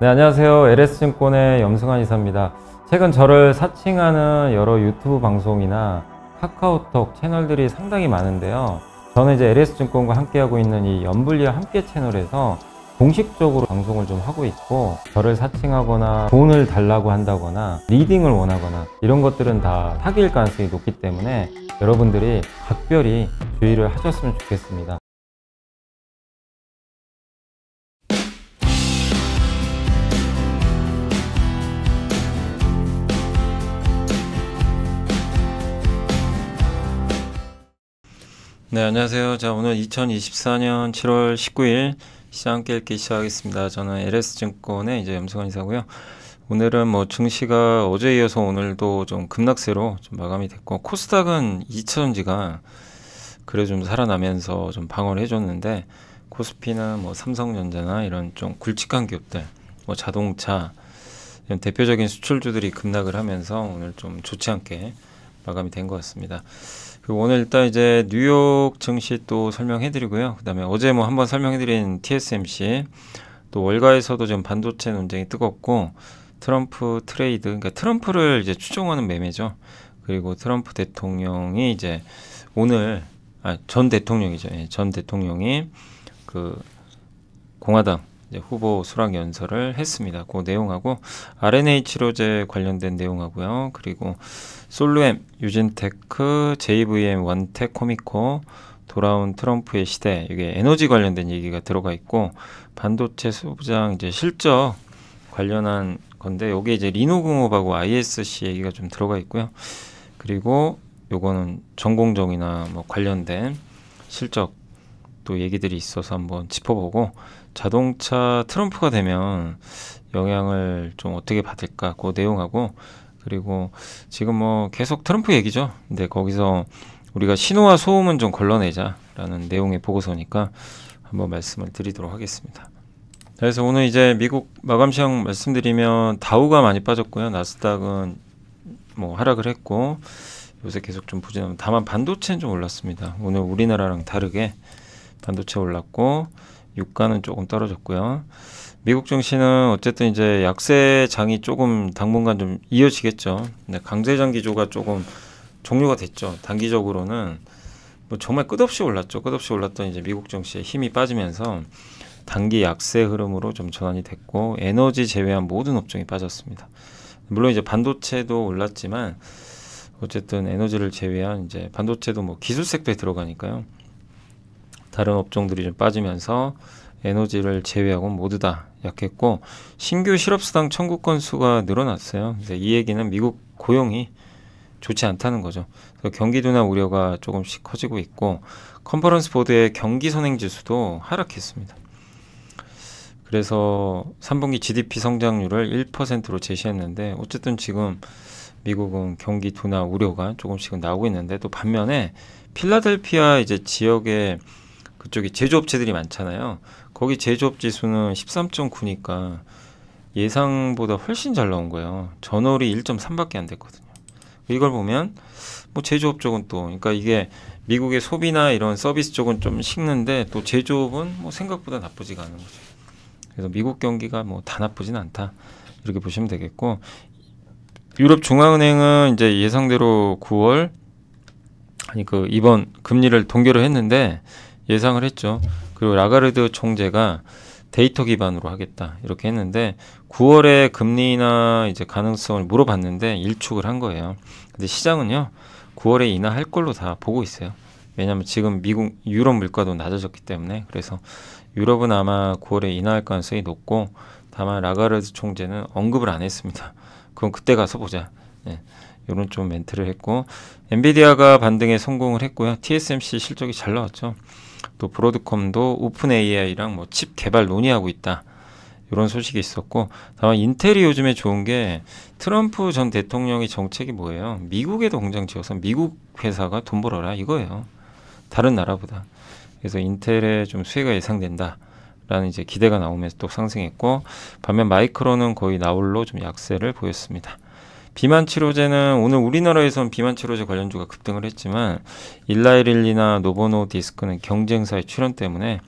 네, 안녕하세요. LS증권의 염승환 이사입니다. 최근 저를 사칭하는 여러 유튜브 방송이나 카카오톡 채널들이 상당히 많은데요. 저는 이제 LS증권과 함께하고 있는 이 연불리와 함께 채널에서 공식적으로 방송을 좀 하고 있고, 저를 사칭하거나 돈을 달라고 한다거나 리딩을 원하거나 이런 것들은 다 사기일 가능성이 높기 때문에 여러분들이 각별히 주의를 하셨으면 좋겠습니다. 네, 안녕하세요. 자, 오늘 2024년 7월 19일 시장 함께 읽기 시작하겠습니다. 저는 LS증권의 이제 염승환 이사고요. 오늘은 뭐 증시가 어제 이어서 오늘도 좀 급락세로 좀 마감이 됐고, 코스닥은 2차전지가 그래 좀 살아나면서 좀 방어를 해줬는데, 코스피는 뭐 삼성전자나 이런 좀 굵직한 기업들, 뭐 자동차 이런 대표적인 수출주들이 급락을 하면서 오늘 좀 좋지 않게 마감이 된 것 같습니다. 그리고 오늘 일단 이제 뉴욕 증시 또 설명해드리고요. 그 다음에 어제 뭐 한번 설명해드린 TSMC, 또 월가에서도 지금 반도체 논쟁이 뜨겁고, 트럼프 트레이드, 그러니까 트럼프를 이제 추종하는 매매죠. 그리고 트럼프 대통령이 이제 오늘, 전 대통령이죠. 예, 전 대통령이 그 공화당 이제 후보 수락 연설을 했습니다. 그 내용하고 RNA 치료제 관련된 내용하고요. 그리고 솔루엠, 유진테크, JVM, 원텍, 코미코, 돌아온 트럼프의 시대, 이게 에너지 관련된 얘기가 들어가 있고, 반도체 소부장 이제 실적 관련한 건데, 여기 이제 리노공업하고 ISC 얘기가 좀 들어가 있고요. 그리고 요거는 전공정이나 뭐 관련된 실적 또 얘기들이 있어서 한번 짚어보고, 자동차 트럼프가 되면 영향을 좀 어떻게 받을까 그 내용하고, 그리고 지금 뭐 계속 트럼프 얘기죠. 근데 거기서 우리가 신호와 소음은 좀 걸러내자라는 내용의 보고서니까 한번 말씀을 드리도록 하겠습니다. 그래서 오늘 이제 미국 마감 시황 말씀드리면, 다우가 많이 빠졌고요. 나스닥은 뭐 하락을 했고, 요새 계속 좀 부진하면, 다만 반도체는 좀 올랐습니다. 오늘 우리나라랑 다르게 반도체 올랐고, 유가는 조금 떨어졌고요. 미국 증시는 어쨌든 이제 약세장이 조금 당분간 좀 이어지겠죠. 근데 강세장 기조가 조금 종료가 됐죠. 단기적으로는 뭐 정말 끝없이 올랐죠. 끝없이 올랐던 이제 미국 증시의 힘이 빠지면서 단기 약세 흐름으로 좀 전환이 됐고, 에너지 제외한 모든 업종이 빠졌습니다. 물론 이제 반도체도 올랐지만, 어쨌든 에너지를 제외한 이제 반도체도 뭐 기술 섹터에 들어가니까요. 다른 업종들이 좀 빠지면서 에너지를 제외하고 모두 다 약했고, 신규 실업수당 청구 건수가 늘어났어요. 그래서 이 얘기는 미국 고용이 좋지 않다는 거죠. 경기 둔화 우려가 조금씩 커지고 있고, 컨퍼런스 보드의 경기 선행 지수도 하락했습니다. 그래서 3분기 GDP 성장률을 1%로 제시했는데, 어쨌든 지금 미국은 경기 둔화 우려가 조금씩은 나오고 있는데, 또 반면에 필라델피아 이제 지역에 그쪽이 제조업체들이 많잖아요. 거기 제조업 지수는 13.9니까 예상보다 훨씬 잘 나온 거예요. 전월이 1.3밖에 안 됐거든요. 이걸 보면 뭐 제조업 쪽은 또, 그러니까 이게 미국의 소비나 이런 서비스 쪽은 좀 식는데, 또 제조업은 뭐 생각보다 나쁘지가 않은 거죠. 그래서 미국 경기가 뭐 다 나쁘진 않다, 이렇게 보시면 되겠고, 유럽 중앙은행은 이제 예상대로 9월 이번 금리를 동결을 했는데, 예상을 했죠. 그리고 라가르드 총재가 데이터 기반으로 하겠다, 이렇게 했는데, 9월에 금리나 이제 가능성을 물어봤는데 일축을 한 거예요. 근데 시장은요, 9월에 인하할 걸로 다 보고 있어요. 왜냐하면 지금 유럽 물가도 낮아졌기 때문에. 그래서 유럽은 아마 9월에 인하할 가능성이 높고, 다만 라가르드 총재는 언급을 안 했습니다. 그럼 그때 가서 보자, 이런 좀 멘트를 했고, 엔비디아가 반등에 성공을 했고요. TSMC 실적이 잘 나왔죠. 또 브로드컴도 오픈 AI랑 뭐 칩 개발 논의하고 있다, 이런 소식이 있었고, 다만 인텔이 요즘에 좋은 게, 트럼프 전 대통령의 정책이 뭐예요? 미국에도 공장 지어서 미국 회사가 돈 벌어라, 이거예요. 다른 나라보다. 그래서 인텔의 좀 수혜가 예상된다 라는 이제 기대가 나오면서 또 상승했고, 반면 마이크론은 거의 나홀로 좀 약세를 보였습니다. 비만 치료제는 오늘 우리나라에선 비만 치료제 관련주가 급등을 했지만, 일라이릴리나 노보노디스크는 경쟁사의 출현 때문에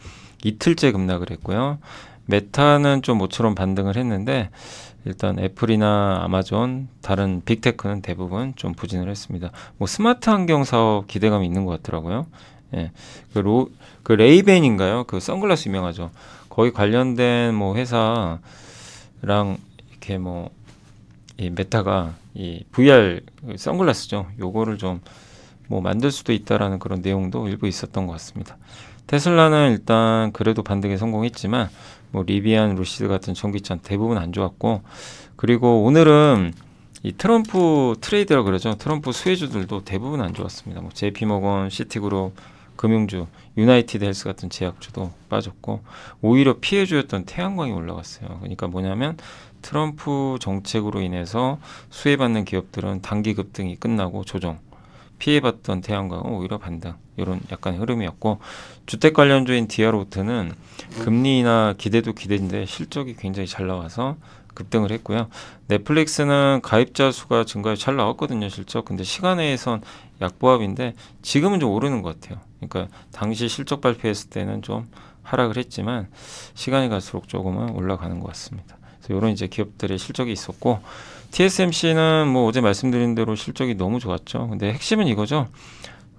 이틀째 급락을 했고요. 메타는 좀 모처럼 반등을 했는데 일단 애플이나 아마존 다른 빅테크는 대부분 좀 부진을 했습니다. 뭐 스마트 환경 사업 기대감이 있는 것 같더라고요. 예. 그 레이벤인가요? 그 선글라스 유명하죠. 거기 관련된 뭐 회사랑 이렇게 뭐 이 메타가 이 VR 선글라스죠. 요거를 좀 뭐 만들 수도 있다라는 그런 내용도 일부 있었던 것 같습니다. 테슬라는 일단 그래도 반등에 성공했지만 뭐 리비안, 루시드 같은 전기차 대부분 안 좋았고, 그리고 오늘은 이 트럼프 트레이드라 그러죠. 트럼프 수혜주들도 대부분 안 좋았습니다. 뭐 JP모건, 시티그룹, 금융주, 유나이티드 헬스 같은 제약주도 빠졌고, 오히려 피해주였던 태양광이 올라갔어요. 그러니까 뭐냐면 트럼프 정책으로 인해서 수혜받는 기업들은 단기 급등이 끝나고 조정, 피해봤던 태양광은 오히려 반등, 이런 약간 흐름이었고, 주택 관련주인 디아로트는 금리나 기대도 기대인데 실적이 굉장히 잘 나와서 급등을 했고요. 넷플릭스는 가입자 수가 증가해 잘 나왔거든요, 실적. 근데 시간외에선 약보합인데 지금은 좀 오르는 것 같아요. 그러니까 당시 실적 발표했을 때는 좀 하락을 했지만 시간이 갈수록 조금은 올라가는 것 같습니다. 그래서 이런 이제 기업들의 실적이 있었고, TSMC는 뭐 어제 말씀드린 대로 실적이 너무 좋았죠. 근데 핵심은 이거죠.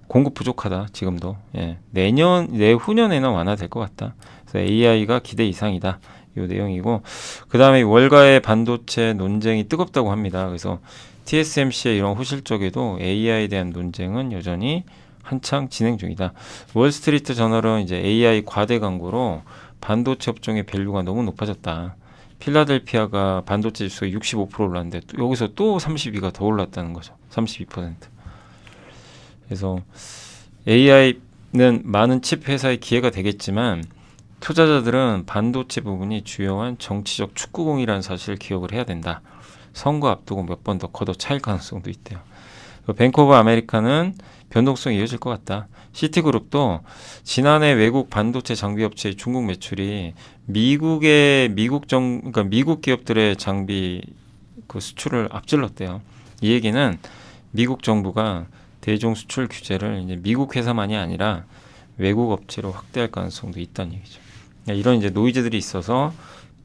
공급 부족하다, 지금도. 예. 내후년에는 완화될 것 같다. 그래서 AI가 기대 이상이다. 이 내용이고, 그 다음에 월가의 반도체 논쟁이 뜨겁다고 합니다. 그래서 TSMC의 이런 호실적에도 AI에 대한 논쟁은 여전히 한창 진행 중이다. 월스트리트 저널은 이제 AI 과대 광고로 반도체 업종의 밸류가 너무 높아졌다. 필라델피아가 반도체 지수가 65% 올랐는데 여기서 또 32가 더 올랐다는 거죠. 32%. 그래서 AI는 많은 칩 회사의 기회가 되겠지만 투자자들은 반도체 부분이 주요한 정치적 축구공이라는 사실을 기억을 해야 된다. 선거 앞두고 몇 번 더 걷어 차일 가능성도 있대요. 뱅크 오브 아메리카는 변동성이 이어질 것 같다. 시티그룹도 지난해 외국 반도체 장비 업체의 중국 매출이 그러니까 미국 기업들의 장비 그 수출을 앞질렀대요. 이 얘기는 미국 정부가 대중 수출 규제를 이제 미국 회사만이 아니라 외국 업체로 확대할 가능성도 있다는 얘기죠. 이런 이제 노이즈들이 있어서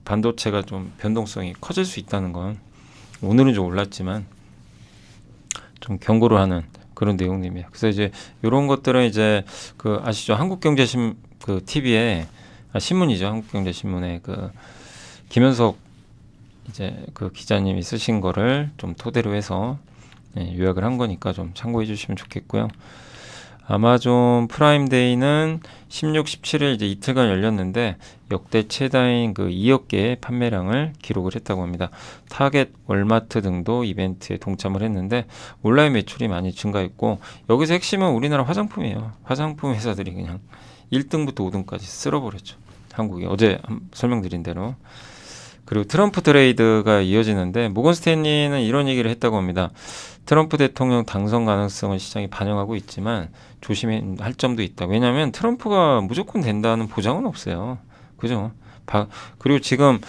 반도체가 좀 변동성이 커질 수 있다는 건 오늘은 좀 올랐지만 좀 경고를 하는 그런 내용입니다. 그래서 이제 이런 것들은 이제 그 아시죠? 한국경제신 그 TV에 신문이죠. 한국경제신문에 그 김현석 이제 그 기자님이 쓰신 거를 좀 토대로 해서 요약을 한 거니까 좀 참고해 주시면 좋겠고요. 아마존 프라임데이는 16, 17일 이제 이틀간 열렸는데 역대 최다인 그 2억 개의 판매량을 기록을 했다고 합니다. 타겟, 월마트 등도 이벤트에 동참을 했는데 온라인 매출이 많이 증가했고, 여기서 핵심은 우리나라 화장품이에요. 화장품 회사들이 그냥 1등부터 5등까지 쓸어버렸죠. 한국이 어제 설명드린 대로. 그리고 트럼프 트레이드가 이어지는데 모건 스탠리는 이런 얘기를 했다고 합니다. 트럼프 대통령 당선 가능성을 시장이 반영하고 있지만 조심해야 할 점도 있다. 왜냐하면 트럼프가 무조건 된다는 보장은 없어요. 그죠? 그리고 지금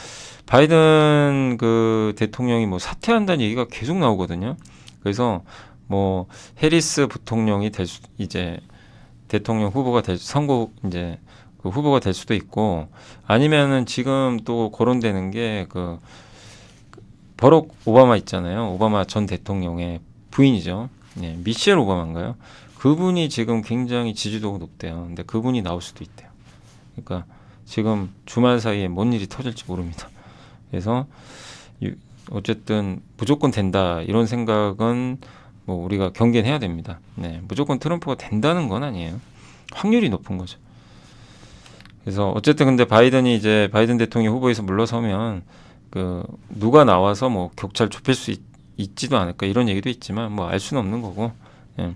바이든 그 대통령이 뭐 사퇴한다는 얘기가 계속 나오거든요. 그래서 뭐 해리스 부통령이 이제 대통령 후보가 선거 이제 그 후보가 될 수도 있고, 아니면은 지금 또 거론되는 게 그 버럭 오바마 있잖아요. 오바마 전 대통령의 부인이죠. 네, 미셸 오바마인가요? 그분이 지금 굉장히 지지도가 높대요. 근데 그분이 나올 수도 있대요. 그러니까 지금 주말 사이에 뭔 일이 터질지 모릅니다. 그래서 어쨌든 무조건 된다 이런 생각은 뭐 우리가 경계해야 됩니다. 네, 무조건 트럼프가 된다는 건 아니에요. 확률이 높은 거죠. 그래서 어쨌든 근데 바이든 대통령 후보에서 물러서면 그 누가 나와서 뭐 격차를 좁힐 수 있지도 않을까 이런 얘기도 있지만 뭐 알 수는 없는 거고. 예.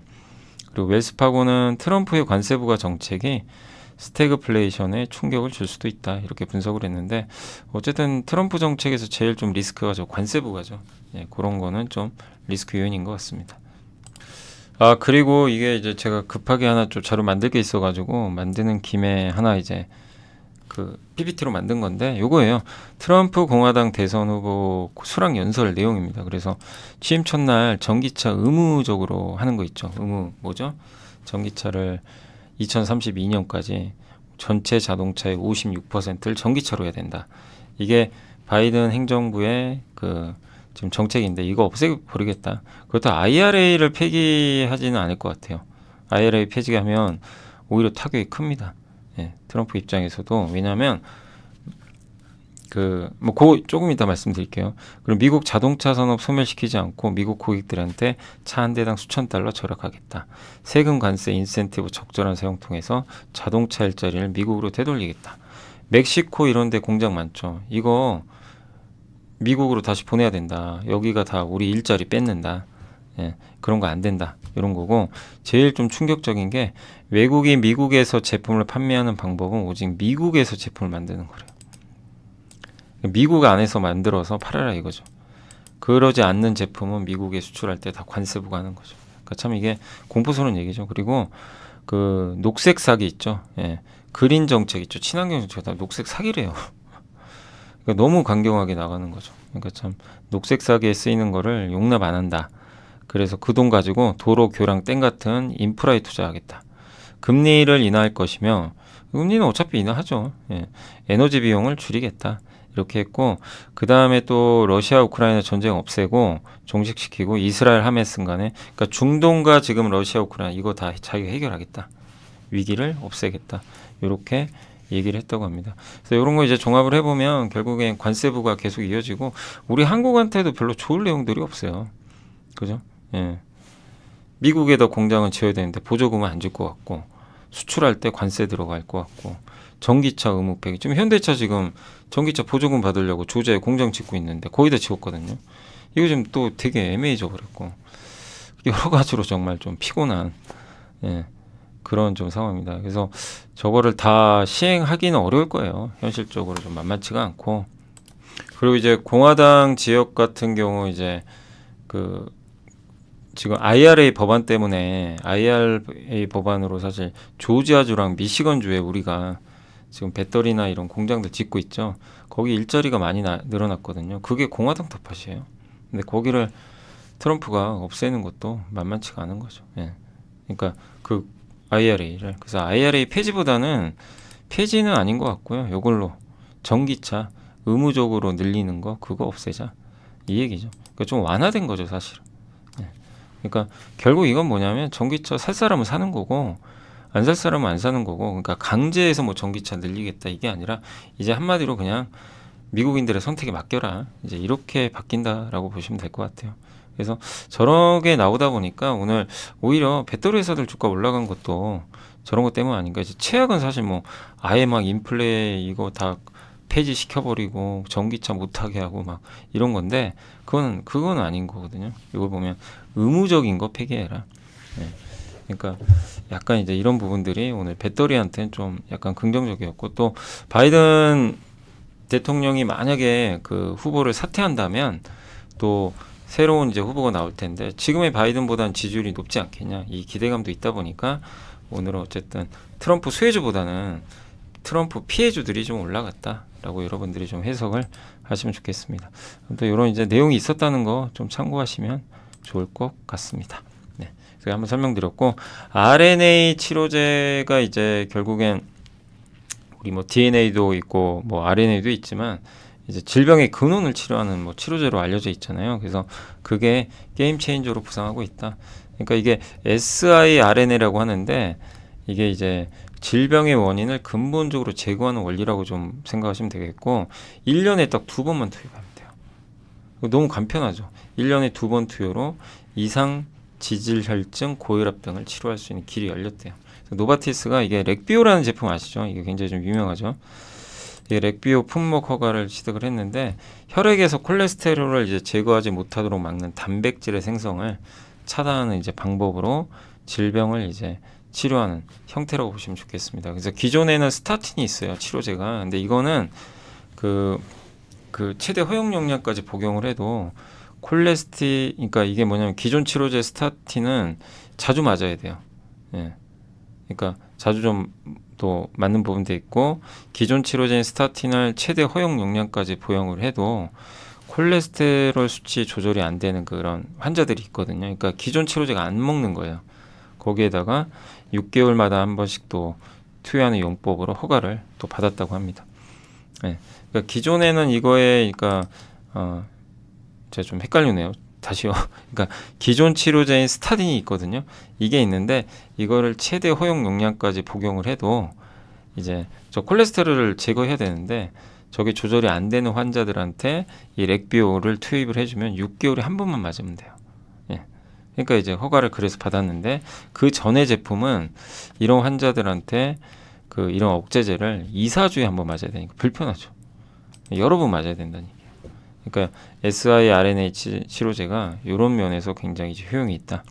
그리고 웰스파고는 트럼프의 관세 부과 정책이 스태그플레이션에 충격을 줄 수도 있다 이렇게 분석을 했는데, 어쨌든 트럼프 정책에서 제일 좀 리스크가 저 관세 부과죠. 예, 그런 거는 좀 리스크 요인인 것 같습니다. 그리고 이게 이제 제가 급하게 하나 좀 자료 만들 게 있어가지고 만드는 김에 하나 이제 그 PPT로 만든 건데 요거예요. 트럼프 공화당 대선 후보 수락 연설 내용입니다. 그래서 취임 첫날 전기차 의무적으로 하는 거 있죠. 의무 뭐죠? 전기차를 2032년까지 전체 자동차의 56%를 전기차로 해야 된다. 이게 바이든 행정부의 그 지금 정책인데 이거 없애버리겠다. 그렇다고 IRA를 폐기하지는 않을 것 같아요. IRA 폐지하면 오히려 타격이 큽니다. 예, 트럼프 입장에서도. 왜냐하면 조금 이따 말씀드릴게요. 그럼 미국 자동차 산업 소멸시키지 않고 미국 고객들한테 차 한 대당 수천 달러 절약하겠다. 세금 관세 인센티브 적절한 사용 통해서 자동차 일자리를 미국으로 되돌리겠다. 멕시코 이런 데 공장 많죠. 이거 미국으로 다시 보내야 된다. 여기가 다 우리 일자리 뺏는다. 예, 그런 거 안 된다. 이런 거고, 제일 좀 충격적인 게 외국이 미국에서 제품을 판매하는 방법은 오직 미국에서 제품을 만드는 거래요. 미국 안에서 만들어서 팔아라 이거죠. 그러지 않는 제품은 미국에 수출할 때 다 관세 부과하는 거죠. 그러니까 참 이게 공포스러운 얘기죠. 그리고 그 녹색 사기 있죠. 예, 그린 정책 있죠. 친환경 정책 다 녹색 사기래요. 그러니까 너무 강경하게 나가는 거죠. 그러니까 참 녹색 사기에 쓰이는 거를 용납 안 한다. 그래서 그 돈 가지고 도로, 교량, 댐 같은 인프라에 투자하겠다. 금리를 인하할 것이며, 금리는 어차피 인하하죠. 예, 에너지 비용을 줄이겠다. 이렇게 했고, 그 다음에 또 러시아 우크라이나 전쟁 없애고 종식시키고 이스라엘 하메스 간에, 그러니까 중동과 지금 러시아 우크라이나 이거 다 자기가 해결하겠다. 위기를 없애겠다. 이렇게 얘기를 했다고 합니다. 그래서 이런 거 이제 종합을 해보면 결국엔 관세부가 계속 이어지고 우리 한국한테도 별로 좋을 내용들이 없어요. 그죠? 예. 미국에다 공장은 지어야 되는데 보조금은 안 줄 것 같고, 수출할 때 관세 들어갈 것 같고, 전기차 의무 폐기. 지금 현대차 지금 전기차 보조금 받으려고 조제에 공장 짓고 있는데 거의 다 지웠거든요. 이거 지금 또 되게 애매해져 버렸고, 여러 가지로 정말 좀 피곤한, 예, 그런 좀 상황입니다. 그래서 저거를 다 시행하기는 어려울 거예요. 현실적으로 좀 만만치가 않고. 그리고 이제 공화당 지역 같은 경우 이제 그 지금 IRA 법안 때문에, IRA 법안으로 사실 조지아주랑 미시건주에 우리가 지금 배터리나 이런 공장들 짓고 있죠. 거기 일자리가 많이 늘어났거든요. 그게 공화당 텃밭이에요. 근데 거기를 트럼프가 없애는 것도 만만치가 않은 거죠. 예. 그러니까 그 IRA를. 그래서 IRA 폐지는 아닌 것 같고요. 이걸로 전기차 의무적으로 늘리는 거 그거 없애자. 이 얘기죠. 그러니까 좀 완화된 거죠, 사실은. 예. 그러니까 결국 이건 뭐냐면 전기차 살 사람은 사는 거고 안 살 사람은 안 사는 거고, 그러니까 강제해서 뭐 전기차 늘리겠다 이게 아니라 이제 한마디로 그냥 미국인들의 선택에 맡겨라. 이제 이렇게 바뀐다라고 보시면 될 것 같아요. 그래서 저렇게 나오다 보니까 오늘 오히려 배터리 회사들 주가 올라간 것도 저런 것 때문 아닌가. 이제 최악은 사실 뭐 아예 막 인플레 이거 다 폐지시켜버리고 전기차 못하게 하고 막 이런 건데 그건 아닌 거거든요. 이걸 보면 의무적인 거 폐기해라. 네. 그러니까 약간 이제 이런 부분들이 오늘 배터리한테는 좀 약간 긍정적이었고, 또 바이든 대통령이 만약에 그 후보를 사퇴한다면 또 새로운 이제 후보가 나올 텐데 지금의 바이든보다는 지지율이 높지 않겠냐, 이 기대감도 있다 보니까 오늘은 어쨌든 트럼프 수혜주보다는 트럼프 피해주들이 좀 올라갔다라고 여러분들이 좀 해석을 하시면 좋겠습니다. 또 이런 이제 내용이 있었다는 거 좀 참고하시면 좋을 것 같습니다. 네, 제가 한번 설명드렸고, RNA 치료제가 이제 결국엔 우리 뭐 DNA도 있고 뭐 RNA도 있지만 이제 질병의 근원을 치료하는 뭐 치료제로 알려져 있잖아요. 그래서 그게 게임 체인저로 부상하고 있다. 그러니까 이게 siRNA라고 하는데 이게 이제 질병의 원인을 근본적으로 제거하는 원리라고 좀 생각하시면 되겠고, 1년에 딱 2번만 투여하면 돼요. 너무 간편하죠. 1년에 2번 투여로 이상 지질혈증, 고혈압 등을 치료할 수 있는 길이 열렸대요. 노바티스가 이게 렉비오라는 제품 아시죠? 이게 굉장히 좀 유명하죠. 이 렉비오 품목 허가를 취득을 했는데 혈액에서 콜레스테롤을 이제 제거하지 못하도록 막는 단백질의 생성을 차단하는 이제 방법으로 질병을 이제 치료하는 형태라고 보시면 좋겠습니다. 그래서 기존에는 스타틴이 있어요, 치료제가. 근데 이거는 그 최대 허용 용량까지 복용을 해도 그러니까 이게 뭐냐면 기존 치료제 스타틴은 자주 맞아야 돼요. 예. 그러니까 자주 좀 또 맞는 부분도 있고, 기존 치료제인 스타틴을 최대 허용 용량까지 복용을 해도 콜레스테롤 수치 조절이 안 되는 그런 환자들이 있거든요. 그러니까 기존 치료제가 안 먹는 거예요. 거기에다가 6개월마다 한 번씩 또 투여하는 용법으로 허가를 또 받았다고 합니다. 네. 그러니까 기존에는 이거에 그러니까 제가 좀 헷갈리네요. 다시요. 그러니까 기존 치료제인 스타딘이 있거든요. 이게 있는데 이거를 최대 허용 용량까지 복용을 해도 이제 저 콜레스테롤을 제거해야 되는데 저게 조절이 안 되는 환자들한테 이 렉비오를 투입을 해주면 6개월에 한 번만 맞으면 돼요. 예. 그러니까 이제 허가를 그래서 받았는데 그 전에 제품은 이런 환자들한테 그 이런 억제제를 2, 4주에 한 번 맞아야 되니까 불편하죠. 여러 번 맞아야 된다는 얘기예요. 그러니까 siRNA 치료제가 이런 면에서 굉장히 효용이 있다.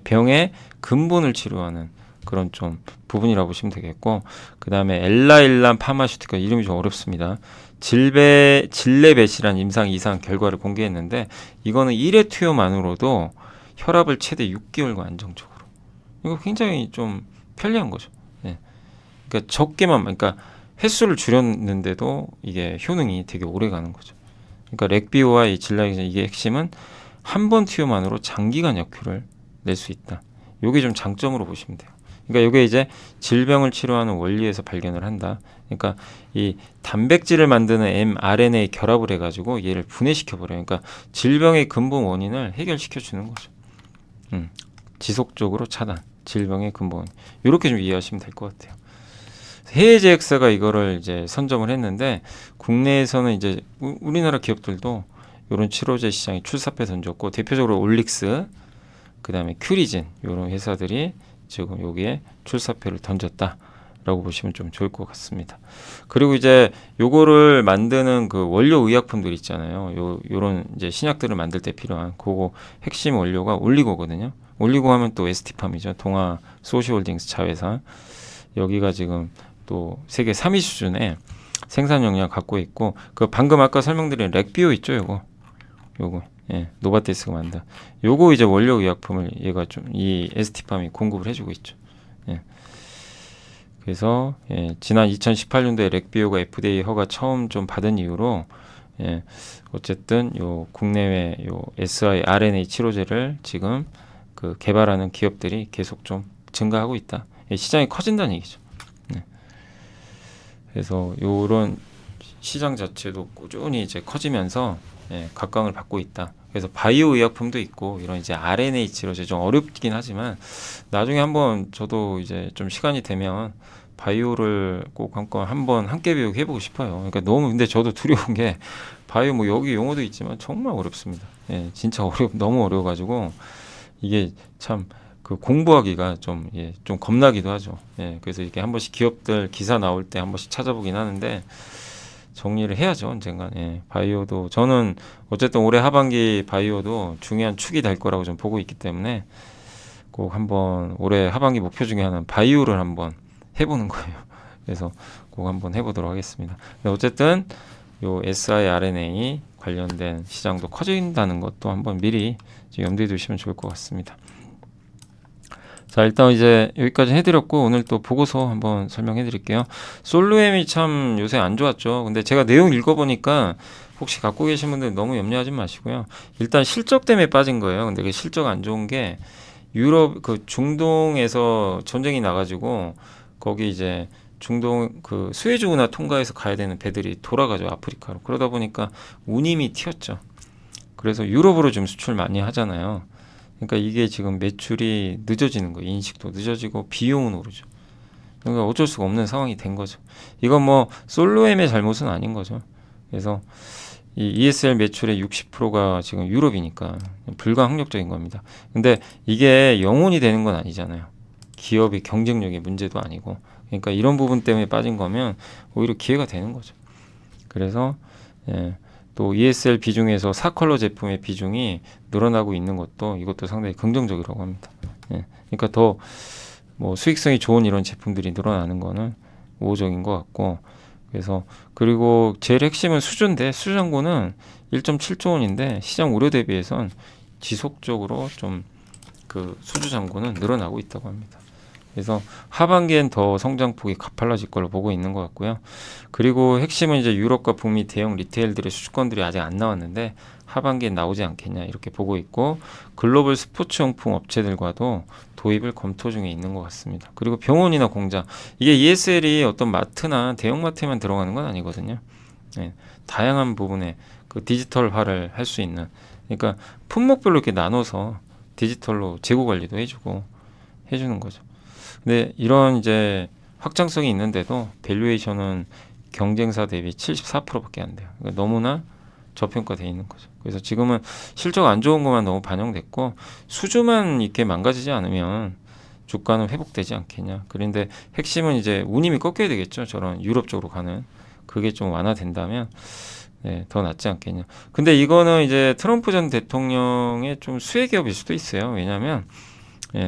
병의 근본을 치료하는 그런 좀 부분이라고 보시면 되겠고, 그 다음에 엘라일란 파마슈티카, 이름이 좀 어렵습니다. 질레벳이란 임상 이상 결과를 공개했는데 이거는 1회 투여만으로도 혈압을 최대 6개월간 안정적으로, 이거 굉장히 좀 편리한 거죠. 예. 그러니까 적게만, 그러니까 횟수를 줄였는데도 이게 효능이 되게 오래 가는 거죠. 그러니까 렉비오와 이 질라기전, 이게 핵심은 한 번 투여만으로 장기간 역효를 낼 수 있다. 요게 좀 장점으로 보시면 돼요. 그러니까 요게 이제 질병을 치료하는 원리에서 발견을 한다. 그러니까 이 단백질을 만드는 mRNA 결합을 해가지고 얘를 분해시켜 버려요. 그러니까 질병의 근본 원인을 해결시켜 주는 거죠. 지속적으로 차단, 질병의 근본 원인. 요렇게 좀 이해하시면 될 것 같아요. 해외 제약사가 이거를 이제 선점을 했는데 국내에서는 이제 우리나라 기업들도 이런 치료제 시장에 출사표 던졌고, 대표적으로 올릭스, 그 다음에 큐리진, 이런 회사들이 지금 여기에 출사표를 던졌다라고 보시면 좀 좋을 것 같습니다. 그리고 이제 요거를 만드는 그 원료 의약품들 있잖아요. 요런 이제 신약들을 만들 때 필요한 그거 핵심 원료가 올리고거든요. 올리고 하면 또 ST팜이죠. 동아 소시홀딩스 자회사. 여기가 지금 또 세계 3위 수준의 생산 역량을 갖고 있고, 그 방금 아까 설명드린 렉비오 있죠, 요거 예, 노바테스가 만든 요거 이제 원료 의약품을 얘가 좀 이 ST팜이 공급을 해주고 있죠. 예. 그래서 예, 지난 2018년도에 렉비오가 FDA 허가 처음 좀 받은 이후로 예, 어쨌든 요 국내외 요 siRNA 치료제를 지금 그 개발하는 기업들이 계속 좀 증가하고 있다. 예, 시장이 커진다는 얘기죠. 그래서 요런 시장 자체도 꾸준히 이제 커지면서 예, 각광을 받고 있다. 그래서 바이오 의약품도 있고 이런 이제 RNA 치료제, 좀 어렵긴 하지만 나중에 한번 저도 이제 좀 시간이 되면 바이오를 꼭 한번 함께 배우게 해보고 싶어요. 그러니까 너무, 근데 저도 두려운 게 바이오 뭐 여기 용어도 있지만 정말 어렵습니다. 예, 진짜 너무 어려워가지고 이게 참 그 공부하기가 좀, 예, 좀 겁나기도 하죠. 예, 그래서 이렇게 한 번씩 기업들 기사 나올 때 한 번씩 찾아보긴 하는데 정리를 해야죠, 언젠간. 예, 바이오도 저는 어쨌든 올해 하반기 바이오도 중요한 축이 될 거라고 좀 보고 있기 때문에 꼭 한번 올해 하반기 목표 중에 하나는 바이오를 한번 해보는 거예요. 그래서 꼭 한번 해보도록 하겠습니다. 어쨌든 요 siRNA 관련된 시장도 커진다는 것도 한번 미리 염두에 두시면 좋을 것 같습니다. 자, 일단 이제 여기까지 해드렸고, 오늘 또 보고서 한번 설명해 드릴게요. 솔루엠이 참 요새 안 좋았죠. 근데 제가 내용 읽어보니까 혹시 갖고 계신 분들 너무 염려하지 마시고요. 일단 실적 때문에 빠진 거예요. 근데 그 실적 안 좋은 게 유럽, 그 중동에서 전쟁이 나가지고 거기 이제 중동 그 수에즈 운하 통과해서 가야 되는 배들이 돌아가죠, 아프리카로. 그러다 보니까 운임이 튀었죠. 그래서 유럽으로 좀 수출 많이 하잖아요. 그러니까 이게 지금 매출이 늦어지는 거예요. 인식도 늦어지고 비용은 오르죠. 그러니까 어쩔 수가 없는 상황이 된 거죠. 이건 뭐 솔로엠의 잘못은 아닌 거죠. 그래서 이 ESL 매출의 60%가 지금 유럽이니까 불가항력적인 겁니다. 근데 이게 영원히 되는 건 아니잖아요. 기업의 경쟁력의 문제도 아니고. 그러니까 이런 부분 때문에 빠진 거면 오히려 기회가 되는 거죠. 그래서 예, 또 ESL 비중에서 4컬러 제품의 비중이 늘어나고 있는 것도, 이것도 상당히 긍정적이라고 합니다. 예, 그러니까 더 뭐 수익성이 좋은 이런 제품들이 늘어나는 거는 우호적인 것 같고, 그래서 그리고 제일 핵심은 수주인데, 수주 잔고는 1.7조 원인데 시장 우려 대비해선 지속적으로 좀 그 수주 잔고는 늘어나고 있다고 합니다. 그래서 하반기엔 더 성장폭이 가팔라질 걸로 보고 있는 것 같고요. 그리고 핵심은 이제 유럽과 북미 대형 리테일들의 수주권들이 아직 안 나왔는데 하반기엔 나오지 않겠냐 이렇게 보고 있고, 글로벌 스포츠용품 업체들과도 도입을 검토 중에 있는 것 같습니다. 그리고 병원이나 공장, 이게 ESL이 어떤 마트나 대형마트에만 들어가는 건 아니거든요. 네, 다양한 부분에 그 디지털화를 할 수 있는, 그러니까 품목별로 이렇게 나눠서 디지털로 재고 관리도 해주는 거죠. 근데 이런 이제 확장성이 있는데도 밸류에이션은 경쟁사 대비 74%밖에 안 돼요. 그러니까 너무나 저평가되어 있는 거죠. 그래서 지금은 실적 안 좋은 것만 너무 반영됐고, 수주만 이렇게 망가지지 않으면 주가는 회복되지 않겠냐. 그런데 핵심은 이제 운임이 꺾여야 되겠죠. 저런 유럽 쪽으로 가는, 그게 좀 완화된다면 네, 더 낫지 않겠냐. 근데 이거는 이제 트럼프 전 대통령의 좀 수혜 기업일 수도 있어요. 왜냐하면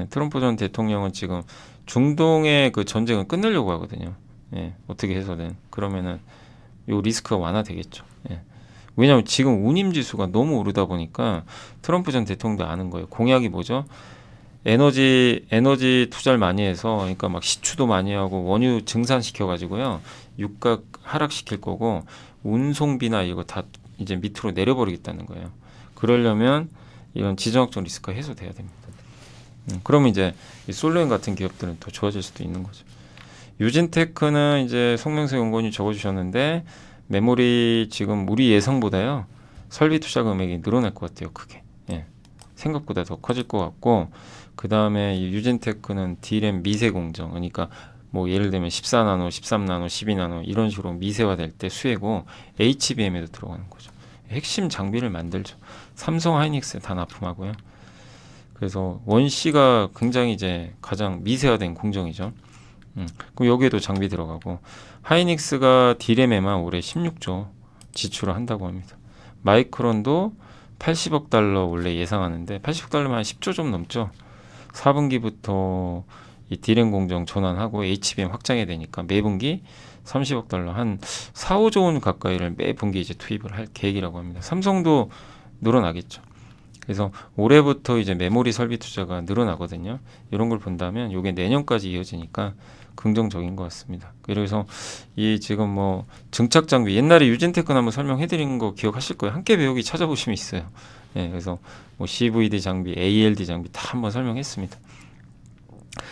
트럼프 전 대통령은 지금 중동의 그 전쟁을 끝내려고 하거든요. 어떻게 해서든. 그러면은 요 리스크가 완화되겠죠. 왜냐하면 지금 운임 지수가 너무 오르다 보니까 트럼프 전 대통령도 아는 거예요. 공약이 뭐죠? 에너지 투자를 많이 해서, 그러니까 막 시추도 많이 하고 원유 증산시켜 가지고요, 유가 하락시킬 거고, 운송비나 이거 다 이제 밑으로 내려버리겠다는 거예요. 그러려면 이런 지정학적 리스크가 해소돼야 됩니다. 그러면 이제 이 솔루엔 같은 기업들은 더 좋아질 수도 있는 거죠. 유진테크는 이제 송명세 연구원이 적어주셨는데, 메모리 지금 우리 예상보다요 설비 투자 금액이 늘어날 것 같아요. 크게. 생각보다 더 커질 것 같고, 그 다음에 이 유진테크는 D램 미세 공정, 그러니까 뭐 예를 들면 14나노, 13나노, 12나노 이런 식으로 미세화될 때 수혜고, HBM에도 들어가는 거죠. 핵심 장비를 만들죠. 삼성 하이닉스 다 납품하고요. 그래서 원C가 굉장히 이제 가장 미세화된 공정이죠. 그럼 여기에도 장비 들어가고, 하이닉스가 D램에만 올해 16조 지출을 한다고 합니다. 마이크론도 80억 달러 원래 예상하는데 80억 달러면 한 10조 좀 넘죠. 4분기부터 이 D램 공정 전환하고 HBM 확장해야 되니까 매분기 30억 달러, 한 4, 5조 원 가까이를 매 분기 이제 투입을 할 계획이라고 합니다. 삼성도 늘어나겠죠. 그래서 올해부터 이제 메모리 설비 투자가 늘어나거든요. 이런 걸 본다면 이게 내년까지 이어지니까 긍정적인 것 같습니다. 그래서 이 지금 뭐 증착 장비, 옛날에 유진테크는 한번 설명해드린 거 기억하실 거예요. 함께 배우기 찾아보시면 있어요. 그래서 뭐 CVD 장비, ALD 장비 다 한번 설명했습니다.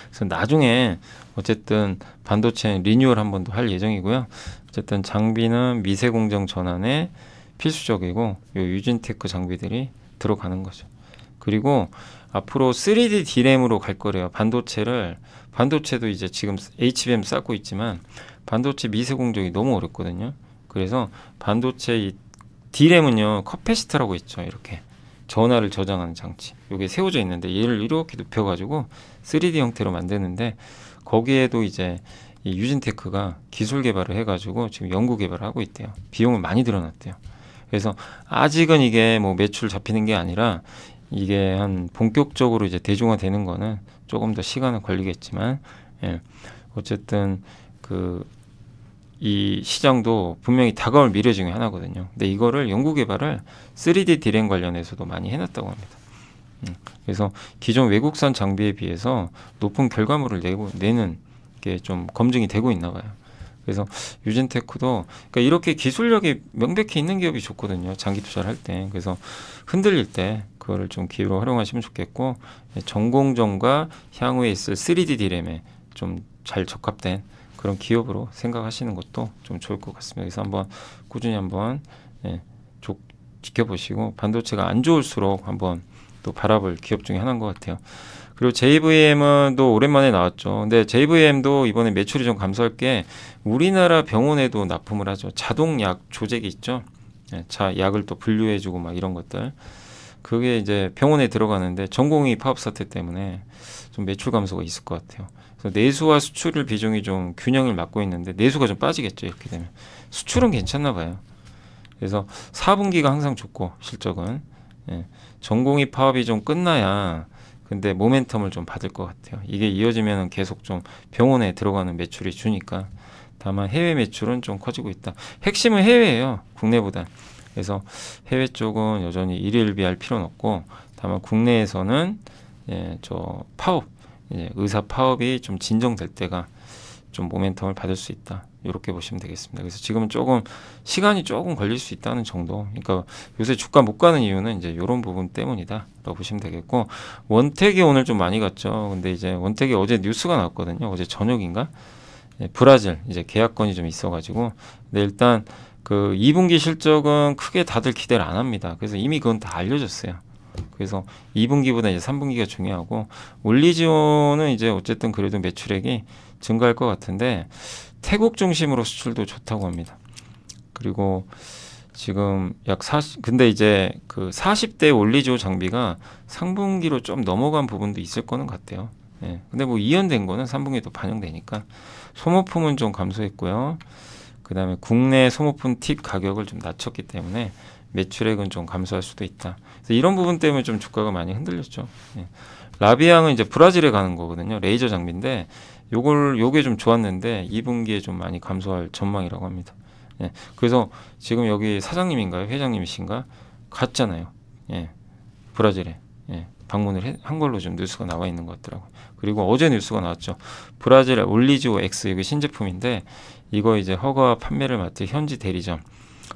그래서 나중에 어쨌든 반도체 리뉴얼 한 번 더 할 예정이고요. 어쨌든 장비는 미세 공정 전환에 필수적이고, 요 유진테크 장비들이 들어가는 거죠. 그리고 앞으로 3D D램으로 갈 거래요. 반도체도 이제 지금 HBM 쌓고 있지만 반도체 미세 공정이 너무 어렵거든요. 그래서 반도체 이 D램은요, 커패시터라고 있죠. 이렇게 전하를 저장하는 장치, 이게 세워져 있는데 얘를 이렇게 눕혀가지고 3D 형태로 만드는데, 거기에도 이제 이 유진테크가 기술 개발을 해가지고 지금 연구 개발을 하고 있대요. 비용을 많이 들여놨대요. 그래서 아직은 이게 뭐 매출 잡히는 게 아니라, 이게 한 본격적으로 이제 대중화되는 거는 조금 더 시간은 걸리겠지만, 어쨌든 이 시장도 분명히 다가올 미래 중에 하나거든요. 근데 이거를 연구 개발을 3D D램 관련해서도 많이 해놨다고 합니다. 그래서 기존 외국산 장비에 비해서 높은 결과물을 내는 게 좀 검증이 되고 있나 봐요. 그래서 유진테크도, 그러니까 이렇게 기술력이 명백히 있는 기업이 좋거든요. 장기 투자를 할 때. 그래서 흔들릴 때 그거를 좀 기회로 활용하시면 좋겠고, 전공정과 향후에 있을 3D D램에 좀 잘 적합된 그런 기업으로 생각하시는 것도 좀 좋을 것 같습니다. 그래서 한번 꾸준히 한번 지켜보시고, 반도체가 안 좋을수록 한번 또 바라볼 기업 중에 하나인 것 같아요. 그리고 JVM은 또 오랜만에 나왔죠. 근데 JVM도 이번에 매출이 좀 감소할 게, 우리나라 병원에도 납품을 하죠. 자동약 조제기 있죠. 약을 또 분류해주고 막 이런 것들. 그게 이제 병원에 들어가는데 전공의 파업 사태 때문에 좀 매출 감소가 있을 것 같아요. 그래서 내수와 수출을 비중이 좀 균형을 맞고 있는데, 내수가 좀 빠지겠죠. 이렇게 되면. 수출은 괜찮나 봐요. 그래서 4분기가 항상 좋고, 실적은. 전공의 파업이 좀 끝나야 근데 모멘텀을 좀 받을 것 같아요. 이게 이어지면 계속 좀 병원에 들어가는 매출이 주니까. 다만 해외 매출은 좀 커지고 있다. 핵심은 해외예요. 국내보다. 그래서 해외 쪽은 여전히 일희일비할 필요는 없고, 다만 국내에서는 저 파업, 이제 의사 파업이 좀 진정될 때가 좀 모멘텀을 받을 수 있다. 이렇게 보시면 되겠습니다. 그래서 지금은 조금 시간이 조금 걸릴 수 있다는 정도. 그러니까 요새 주가 못 가는 이유는 이제 이런 부분 때문이다라고 보시면 되겠고, 원택이 오늘 좀 많이 갔죠. 근데 이제 원택이 어제 뉴스가 나왔거든요. 어제 저녁인가? 예, 브라질 이제 계약건이 좀 있어가지고, 근데 일단 그 2분기 실적은 크게 다들 기대를 안 합니다. 그래서 이미 그건 다 알려졌어요. 그래서 2분기보다 이제 3분기가 중요하고, 올리지오는 이제 어쨌든 그래도 매출액이 증가할 것 같은데 태국 중심으로 수출도 좋다고 합니다. 그리고 지금 약 40, 근데 이제 그 40대 올리지오 장비가 상분기로 좀 넘어간 부분도 있을 거는 같아요. 예. 근데 뭐 이연된 거는 3분기에 반영되니까. 소모품은 좀 감소했고요. 그 다음에 국내 소모품 팁 가격을 좀 낮췄기 때문에 매출액은 좀 감소할 수도 있다. 그래서 이런 부분 때문에 좀 주가가 많이 흔들렸죠. 예. 라비앙은 이제 브라질에 가는 거거든요. 레이저 장비인데 요게 좀 좋았는데 2분기에 좀 많이 감소할 전망이라고 합니다. 예. 그래서 지금 여기 사장님인가요? 회장님이신가? 갔잖아요. 예. 브라질에. 예. 방문을 한 걸로 좀 뉴스가 나와 있는 것 같더라고요. 그리고 어제 뉴스가 나왔죠. 브라질 올리지오 X, 이게 신제품인데 이거 이제 허가 판매를 맡을 현지 대리점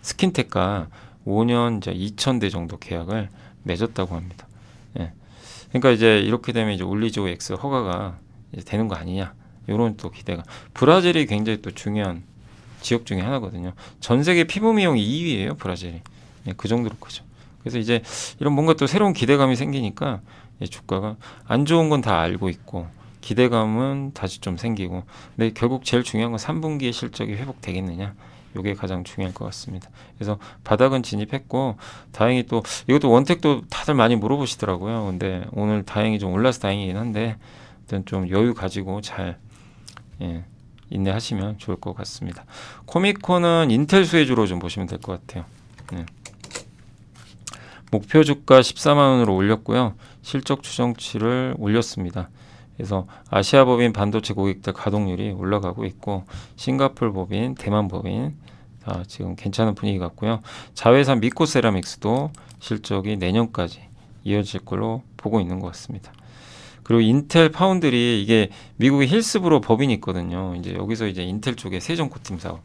스킨텍과 5년 이제 2,000대 정도 계약을 맺었다고 합니다. 예. 그러니까 이제 이렇게 되면 이제 올리지오 X 허가가 이제 되는 거 아니냐, 이런 또 기대가. 브라질이 굉장히 또 중요한 지역 중에 하나거든요. 전 세계 피부 미용 2위예요, 브라질이. 예, 그 정도로 크죠. 그래서 이제 이런 뭔가 또 새로운 기대감이 생기니까 주가가, 안 좋은 건 다 알고 있고 기대감은 다시 좀 생기고, 근데 결국 제일 중요한 건 3분기의 실적이 회복되겠느냐, 이게 가장 중요할 것 같습니다. 그래서 바닥은 진입했고, 다행히 또 이것도 원택도 다들 많이 물어보시더라고요. 근데 오늘 다행히 좀 올라서 다행이긴 한데, 일단 좀 여유 가지고 잘 인내하시면 좋을 것 같습니다. 코미코는 인텔 수혜주로 좀 보시면 될 것 같아요. 네. 목표 주가 14만 원으로 올렸고요. 실적 추정치를 올렸습니다. 그래서 아시아 법인 반도체 고객들 가동률이 올라가고 있고, 싱가포르 법인, 대만 법인 지금 괜찮은 분위기 같고요. 자회사 미코세라믹스도 실적이 내년까지 이어질 걸로 보고 있는 것 같습니다. 그리고 인텔 파운드리, 이게 미국의 힐스브로 법인이 있거든요. 이제 여기서 이제 인텔 쪽에 세정 코팅 사업,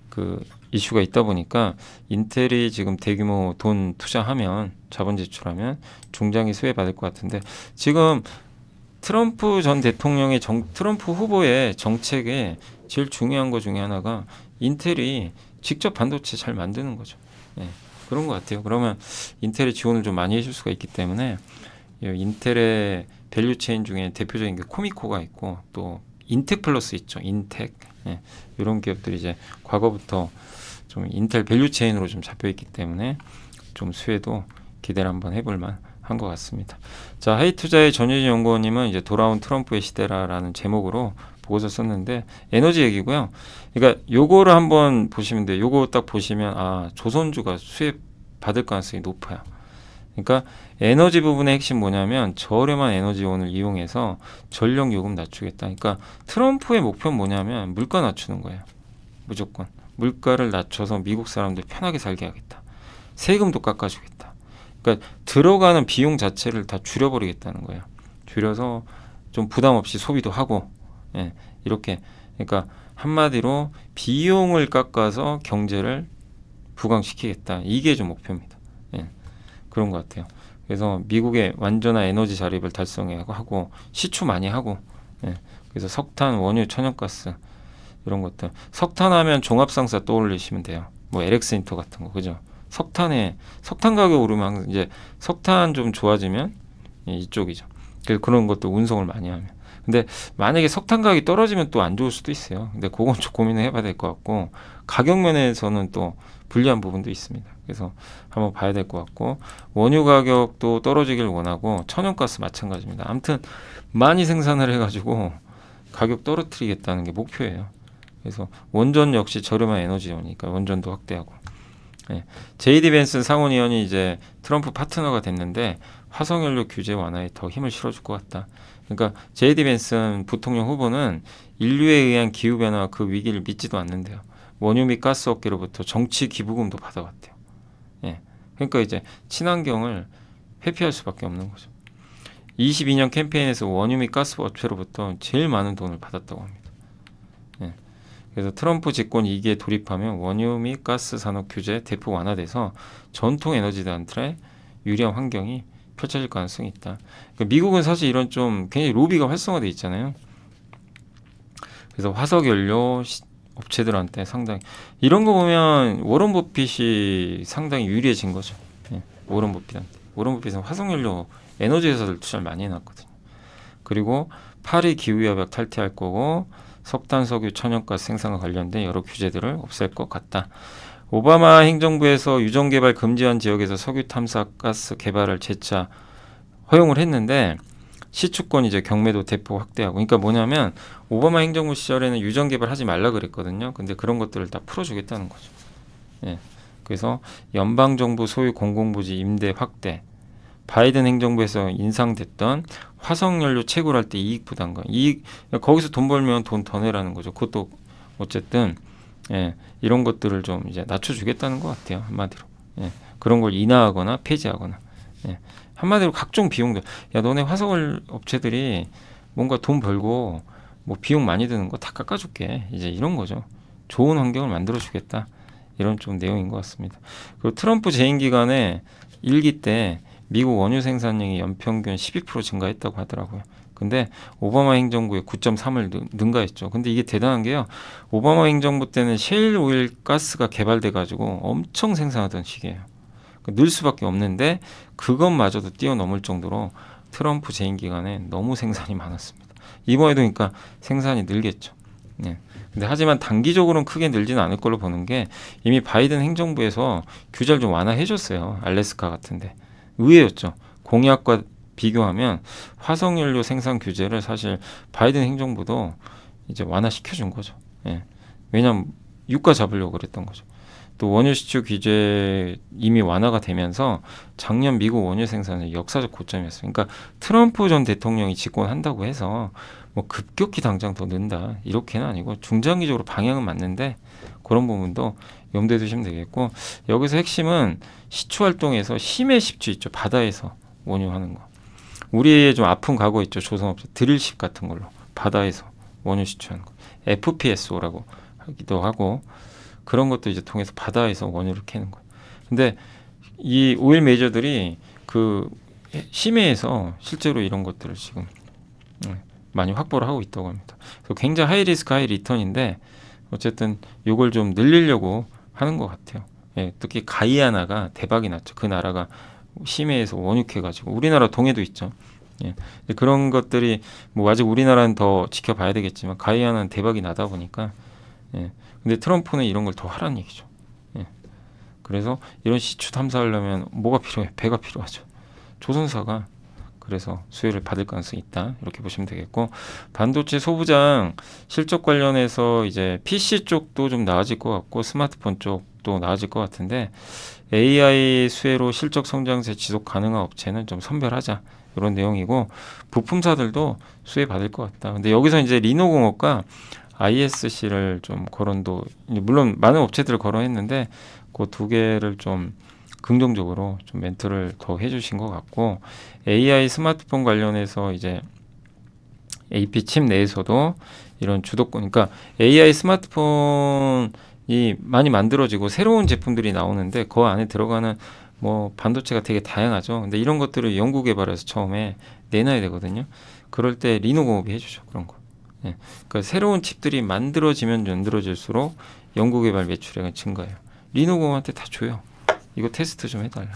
그 이슈가 있다 보니까 인텔이 지금 대규모 돈 투자하면, 자본 지출하면 중장기 수혜 받을 것 같은데, 지금 트럼프 전 대통령의 트럼프 후보의 정책에 제일 중요한 것 중에 하나가 인텔이 직접 반도체 잘 만드는 거죠. 그런 것 같아요. 그러면 인텔의 지원을 좀 많이 해줄 수가 있기 때문에, 인텔의 밸류체인 중에 대표적인 게 코미코가 있고, 또 인텍 플러스 있죠. 인텍. 이런 기업들이 이제 과거부터 좀 인텔 밸류체인으로 좀 잡혀 있기 때문에 좀 수혜도 기대를 한번 해볼 만한 것 같습니다. 자, 하이투자의 전유진 연구원님은 이제 돌아온 트럼프의 시대라라는 제목으로 보고서 썼는데, 에너지 얘기고요. 그러니까 요거를 한번 보시면 돼요. 요거 딱 보시면 조선주가 수혜 받을 가능성이 높아요. 그러니까 에너지 부분의 핵심 뭐냐면, 저렴한 에너지원을 이용해서 전력 요금 낮추겠다. 그러니까 트럼프의 목표는 뭐냐면 물가 낮추는 거예요. 무조건 물가를 낮춰서 미국 사람들 편하게 살게 하겠다. 세금도 깎아주겠다. 그러니까 들어가는 비용 자체를 다 줄여버리겠다는 거예요. 줄여서 좀 부담 없이 소비도 하고, 이렇게. 그러니까 한마디로 비용을 깎아서 경제를 부강시키겠다. 이게 좀 목표입니다. 그런 것 같아요. 그래서 미국의 완전한 에너지 자립을 달성하고 시추 많이 하고, 그래서 석탄, 원유, 천연가스 이런 것들. 석탄하면 종합상사 떠올리시면 돼요. 뭐 LX인터 같은 거, 그죠? 석탄 가격 오르면 이제 석탄 좀 좋아지면 이쪽이죠. 그런 것도 운송을 많이 하면. 근데 만약에 석탄 가격이 떨어지면 또 안 좋을 수도 있어요. 근데 그건 좀 고민을 해봐야 될 것 같고, 가격 면에서는 또 불리한 부분도 있습니다. 그래서 한번 봐야 될 것 같고, 원유 가격도 떨어지길 원하고, 천연가스 마찬가지입니다. 아무튼 많이 생산을 해가지고 가격 떨어뜨리겠다는 게 목표예요. 그래서 원전 역시 저렴한 에너지원이니까 원전도 확대하고. JD 벤슨 상원의원이 이제 트럼프 파트너가 됐는데 화석연료 규제 완화에 더 힘을 실어줄 것 같다. 그러니까 JD 벤슨 부통령 후보는 인류에 의한 기후변화 그 위기를 믿지도 않는데요. 원유 및 가스 업계로부터 정치 기부금도 받아왔대요. 그러니까 이제 친환경을 회피할 수밖에 없는 거죠. 22년 캠페인에서 원유 및 가스 업체로부터 제일 많은 돈을 받았다고 합니다. 예. 그래서 트럼프 집권 2기에 돌입하면 원유 및 가스 산업 규제 대폭 완화돼서 전통 에너지단들의 유리한 환경이 펼쳐질 가능성이 있다. 그러니까 미국은 사실 이런 좀 굉장히 로비가 활성화돼 있잖아요. 그래서 화석연료 업체들한테 상당히 이런 거 보면 워런 버핏이 상당히 유리해진 거죠. 예, 워런 버핏한테. 워런 버핏은 화석연료 에너지 회사들 투자를 많이 해놨거든요. 그리고 파리 기후협약 탈퇴할 거고 석탄, 석유, 천연가스 생산과 관련된 여러 규제들을 없앨 것 같다. 오바마 행정부에서 유전개발 금지한 지역에서 석유 탐사 가스 개발을 재차 허용을 했는데 시추권 이제 경매도 대폭 확대하고 그러니까 뭐냐면 오바마 행정부 시절에는 유전 개발하지 말라 그랬거든요. 근데 그런 것들을 다 풀어주겠다는 거죠. 예. 그래서 연방 정부 소유 공공부지 임대 확대, 바이든 행정부에서 인상됐던 화석연료 채굴할 때 이익 부담과 이익 거기서 돈 벌면 돈 더 내라는 거죠. 그것도 어쨌든 예, 이런 것들을 좀 이제 낮춰주겠다는 것 같아요. 한마디로 예, 그런 걸 인하하거나 폐지하거나 예, 한마디로 각종 비용들 야 너네 화석을 업체들이 뭔가 돈 벌고 뭐 비용 많이 드는 거 다 깎아줄게 이제 이런 거죠. 좋은 환경을 만들어주겠다 이런 좀 내용인 것 같습니다. 그리고 트럼프 재임 기간에 1기 때 미국 원유 생산량이 연평균 12% 증가했다고 하더라고요. 근데 오바마 행정부에 9.3을 능가했죠. 근데 이게 대단한 게요. 오바마 행정부 때는 셰일 오일 가스가 개발돼 가지고 엄청 생산하던 시기예요. 늘 수밖에 없는데 그것마저도 뛰어넘을 정도로 트럼프 재임 기간에 너무 생산이 많았습니다. 이번에도 그러니까 생산이 늘겠죠. 네. 근데 하지만 단기적으로는 크게 늘지는 않을 걸로 보는 게 이미 바이든 행정부에서 규제를 좀 완화해 줬어요. 알래스카 같은데. 의외였죠. 공약과 비교하면 화석연료 생산 규제를 사실 바이든 행정부도 이제 완화시켜 준 거죠. 예. 왜냐하면 유가 잡으려고 그랬던 거죠. 또 원유 시추 규제 이미 완화가 되면서 작년 미국 원유 생산은 역사적 고점이었어요. 그러니까 트럼프 전 대통령이 집권한다고 해서 뭐 급격히 당장 더 는다 이렇게는 아니고 중장기적으로 방향은 맞는데 그런 부분도 염두에 두시면 되겠고 여기서 핵심은 시추 활동에서 심해 시추 있죠. 바다에서 원유 하는 거. 우리의 좀 아픈 과거 있죠. 조선업체 드릴십 같은 걸로 바다에서 원유 시추하는 거. FPSO라고 하기도 하고 그런 것도 이제 통해서 바다에서 원유를 캐는 거예요. 근데 이 오일 메이저들이 그 심해에서 실제로 이런 것들을 지금 많이 확보를 하고 있다고 합니다. 그래서 굉장히 하이 리스크 하이 리턴인데 어쨌든 이걸 좀 늘리려고 하는 것 같아요. 예, 특히 가이아나가 대박이 났죠. 그 나라가 심해에서 원유캐가지고 우리나라 동해도 있죠. 예, 그런 것들이 뭐 아직 우리나라는 더 지켜봐야 되겠지만 가이아나는 대박이 나다 보니까 예, 근데 트럼프는 이런 걸 더 하라는 얘기죠. 예, 그래서 이런 시추 탐사하려면 뭐가 필요해? 배가 필요하죠. 조선사가 그래서 수혜를 받을 가능성이 있다 이렇게 보시면 되겠고 반도체 소부장 실적 관련해서 이제 PC 쪽도 좀 나아질 것 같고 스마트폰 쪽도 나아질 것 같은데 AI 수혜로 실적 성장세 지속 가능한 업체는 좀 선별하자 이런 내용이고 부품사들도 수혜 받을 것 같다. 근데 여기서 이제 리노공업과 ISC를 좀 거론도 물론 많은 업체들을 거론했는데 그 두 개를 좀 긍정적으로 좀 멘트를 더 해주신 것 같고 AI 스마트폰 관련해서 이제 AP 칩 내에서도 이런 주도권, 그러니까 AI 스마트폰이 많이 만들어지고 새로운 제품들이 나오는데 그 안에 들어가는 뭐 반도체가 되게 다양하죠. 근데 이런 것들을 연구 개발해서 처음에 내놔야 되거든요. 그럴 때 리노공업이 해주죠. 그런 거. 예. 그러니까 새로운 칩들이 만들어지면 만들어질수록 연구 개발 매출액은 증가해요. 리노공업한테 다 줘요. 이거 테스트 좀 해달라.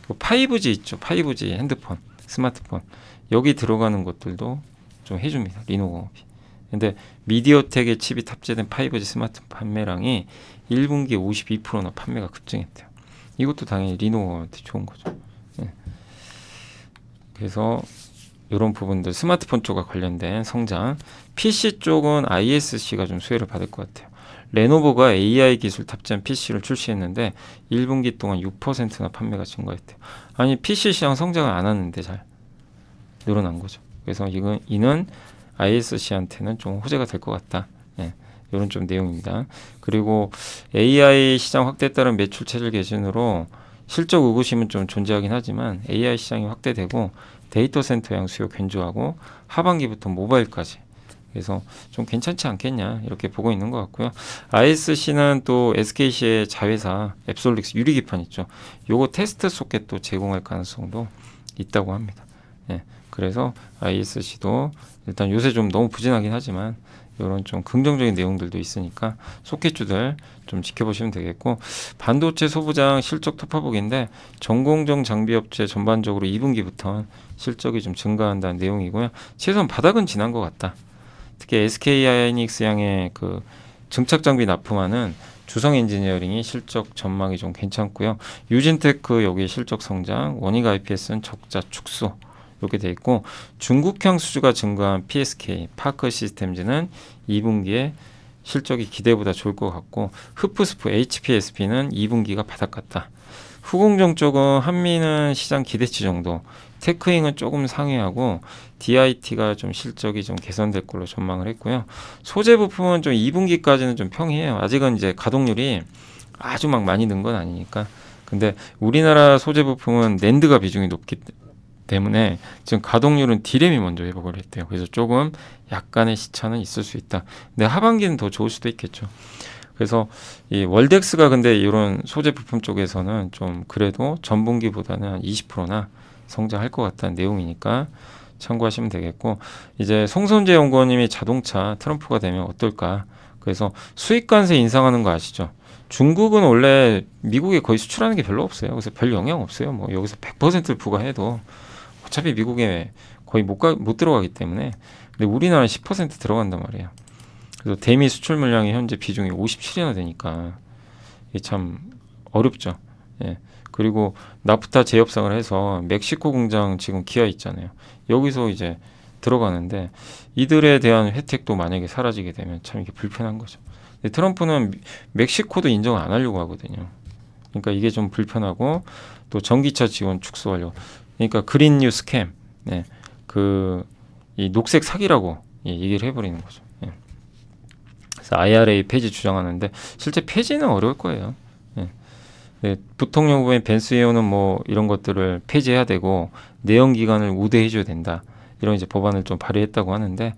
5G 있죠. 5G 핸드폰, 스마트폰. 여기 들어가는 것들도 좀 해줍니다. 리노공업이. 근데 미디어텍의 칩이 탑재된 5G 스마트폰 판매량이 1분기에 52%나 판매가 급증했대요. 이것도 당연히 리노공업한테 좋은 거죠. 네. 그래서 이런 부분들 스마트폰 쪽과 관련된 성장. PC 쪽은 ISC가 좀 수혜를 받을 것 같아요. 레노버가 AI 기술 탑재한 PC를 출시했는데 1분기 동안 6%나 판매가 증가했대요. 아니 PC 시장 성장을 안 하는데 잘 늘어난 거죠. 그래서 이는 ISC한테는 좀 호재가 될 것 같다. 예, 이런 좀 내용입니다. 그리고 AI 시장 확대에 따른 매출 체질 개선으로 실적 의구심은 좀 존재하긴 하지만 AI 시장이 확대되고 데이터 센터형 수요 견조하고 하반기부터 모바일까지. 그래서 좀 괜찮지 않겠냐 이렇게 보고 있는 것 같고요. ISC는 또 SKC의 자회사 앱솔릭스 유리기판 있죠. 요거 테스트 소켓도 제공할 가능성도 있다고 합니다. 예, 그래서 ISC도 일단 요새 좀 너무 부진하긴 하지만 이런 좀 긍정적인 내용들도 있으니까 소켓주들 좀 지켜보시면 되겠고, 반도체 소부장 실적 토파복인데 전공정 장비업체 전반적으로 2분기부터 실적이 좀 증가한다는 내용이고요. 최소한 바닥은 지난 것 같다. 특히 SK 하이닉스 양의 그 증착 장비 납품하는 주성 엔지니어링이 실적 전망이 좀 괜찮고요. 유진테크 여기 실적 성장, 원익 IPS는 적자 축소 이렇게 돼 있고, 중국향 수주가 증가한 PSK 파크 시스템즈는 2분기에 실적이 기대보다 좋을 것 같고, 흡프스프 HPSP는 2분기가 바닥 같다. 후공정 쪽은 한미는 시장 기대치 정도, 테크잉은 조금 상회하고 DIT가 좀 실적이 좀 개선될 걸로 전망을 했고요. 소재 부품은 좀 2분기까지는 좀 평이해요. 아직은 이제 가동률이 아주 막 많이 는 건 아니니까. 근데 우리나라 소재 부품은 낸드가 비중이 높기 때문에 지금 가동률은 D램이 먼저 회복을 했대요. 그래서 조금 약간의 시차는 있을 수 있다. 근데 하반기는 더 좋을 수도 있겠죠. 그래서 이 월덱스가 근데 이런 소재 부품 쪽에서는 좀 그래도 전분기보다는 한 20%나 성장할 것 같다는 내용이니까 참고하시면 되겠고, 이제 송선재 연구원님이 자동차 트럼프가 되면 어떨까? 그래서 수입관세 인상하는 거 아시죠? 중국은 원래 미국에 거의 수출하는 게 별로 없어요. 그래서 별 영향 없어요. 뭐 여기서 100%를 부과해도 어차피 미국에 거의 못 들어가기 때문에. 근데 우리나라는 10% 들어간단 말이에요. 그래서 대미 수출 물량이 현재 비중이 57이나 되니까 이게 참 어렵죠. 예. 그리고 나프타 재협상을 해서 멕시코 공장 지금 기아 있잖아요. 여기서 이제 들어가는데 이들에 대한 혜택도 만약에 사라지게 되면 참 이게 불편한 거죠. 근데 트럼프는 멕시코도 인정 안 하려고 하거든요. 그러니까 이게 좀 불편하고, 또 전기차 지원 축소하려고. 그러니까 그린 뉴 스캠, 네, 이 녹색 사기라고 얘기를 해버리는 거죠. 예. 그래서 IRA 폐지 주장하는데 실제 폐지는 어려울 거예요. 예. 네, 부통령 후보인 벤스 의원은 뭐 이런 것들을 폐지해야 되고 내연 기관을 우대해줘야 된다, 이런 이제 법안을 좀 발의했다고 하는데,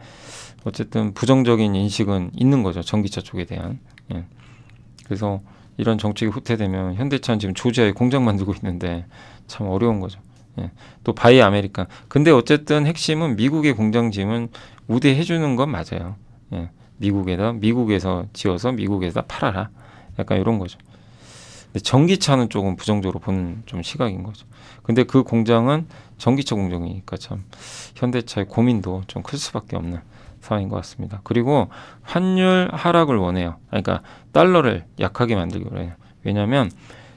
어쨌든 부정적인 인식은 있는 거죠, 전기차 쪽에 대한. 예. 그래서 이런 정책이 후퇴되면 현대차는 지금 조지아에 공장 만들고 있는데 참 어려운 거죠. 예. 또 바이 아메리칸. 근데 어쨌든 핵심은 미국의 공장 지음은 우대해주는 건 맞아요. 예. 미국에서 지어서 미국에다 팔아라. 약간 이런 거죠. 근데 전기차는 조금 부정적으로 보는 좀 시각인 거죠. 근데 그 공장은 전기차 공장이니까 참 현대차의 고민도 좀 클 수밖에 없는 상황인 것 같습니다. 그리고 환율 하락을 원해요. 그러니까 달러를 약하게 만들기로 해요. 왜냐하면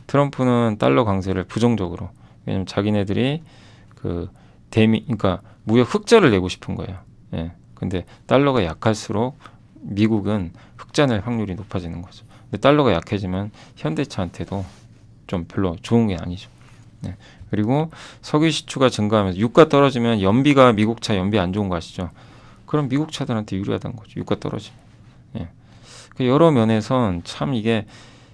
트럼프는 달러 강세를 부정적으로, 왜냐면 자기네들이 그러니까 무역 흑자를 내고 싶은 거예요. 예. 근데 달러가 약할수록 미국은 흑자 낼 확률이 높아지는 거죠. 근데 달러가 약해지면 현대차한테도 좀 별로 좋은 게 아니죠. 네. 그리고 석유 시추가 증가하면서 유가 떨어지면 미국 차 연비 안 좋은 거 아시죠? 그럼 미국 차들한테 유리하다는 거죠. 유가 떨어지면. 예. 여러 면에선 참 이게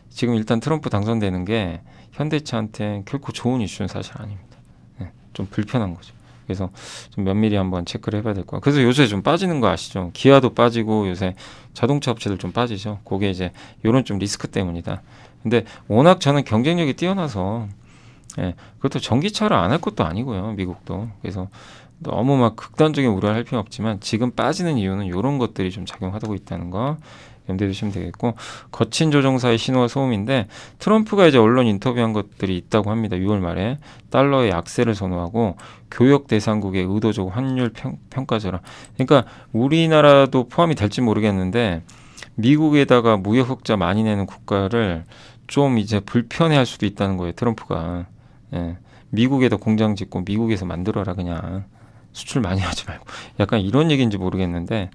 지금 일단 트럼프 당선되는 게 현대차한테 결코 좋은 이슈는 사실 아닙니다. 예. 좀 불편한 거죠. 그래서 좀 면밀히 한번 체크를 해봐야 될 거예요. 그래서 요새 좀 빠지는 거 아시죠? 기아도 빠지고 요새 자동차 업체들 좀 빠지죠. 그게 이제 요런 좀 리스크 때문이다. 근데 워낙 저는 경쟁력이 뛰어나서, 예, 그것도 전기차를 안 할 것도 아니고요, 미국도. 그래서 너무 막 극단적인 우려를 할 필요는 없지만 지금 빠지는 이유는 이런 것들이 좀 작용하고 있다는 거 염두에 두시면 되겠고, 거친 조정사의 신호와 소음인데 트럼프가 이제 언론 인터뷰한 것들이 있다고 합니다. 6월 말에 달러의 약세를 선호하고 교역 대상국의 의도적 환율 평가절하. 그러니까 우리나라도 포함이 될지 모르겠는데 미국에다가 무역 흑자 많이 내는 국가를 좀 이제 불편해할 수도 있다는 거예요, 트럼프가. 예. 미국에다 공장 짓고 미국에서 만들어라, 그냥 수출 많이 하지 말고, 약간 이런 얘기인지 모르겠는데,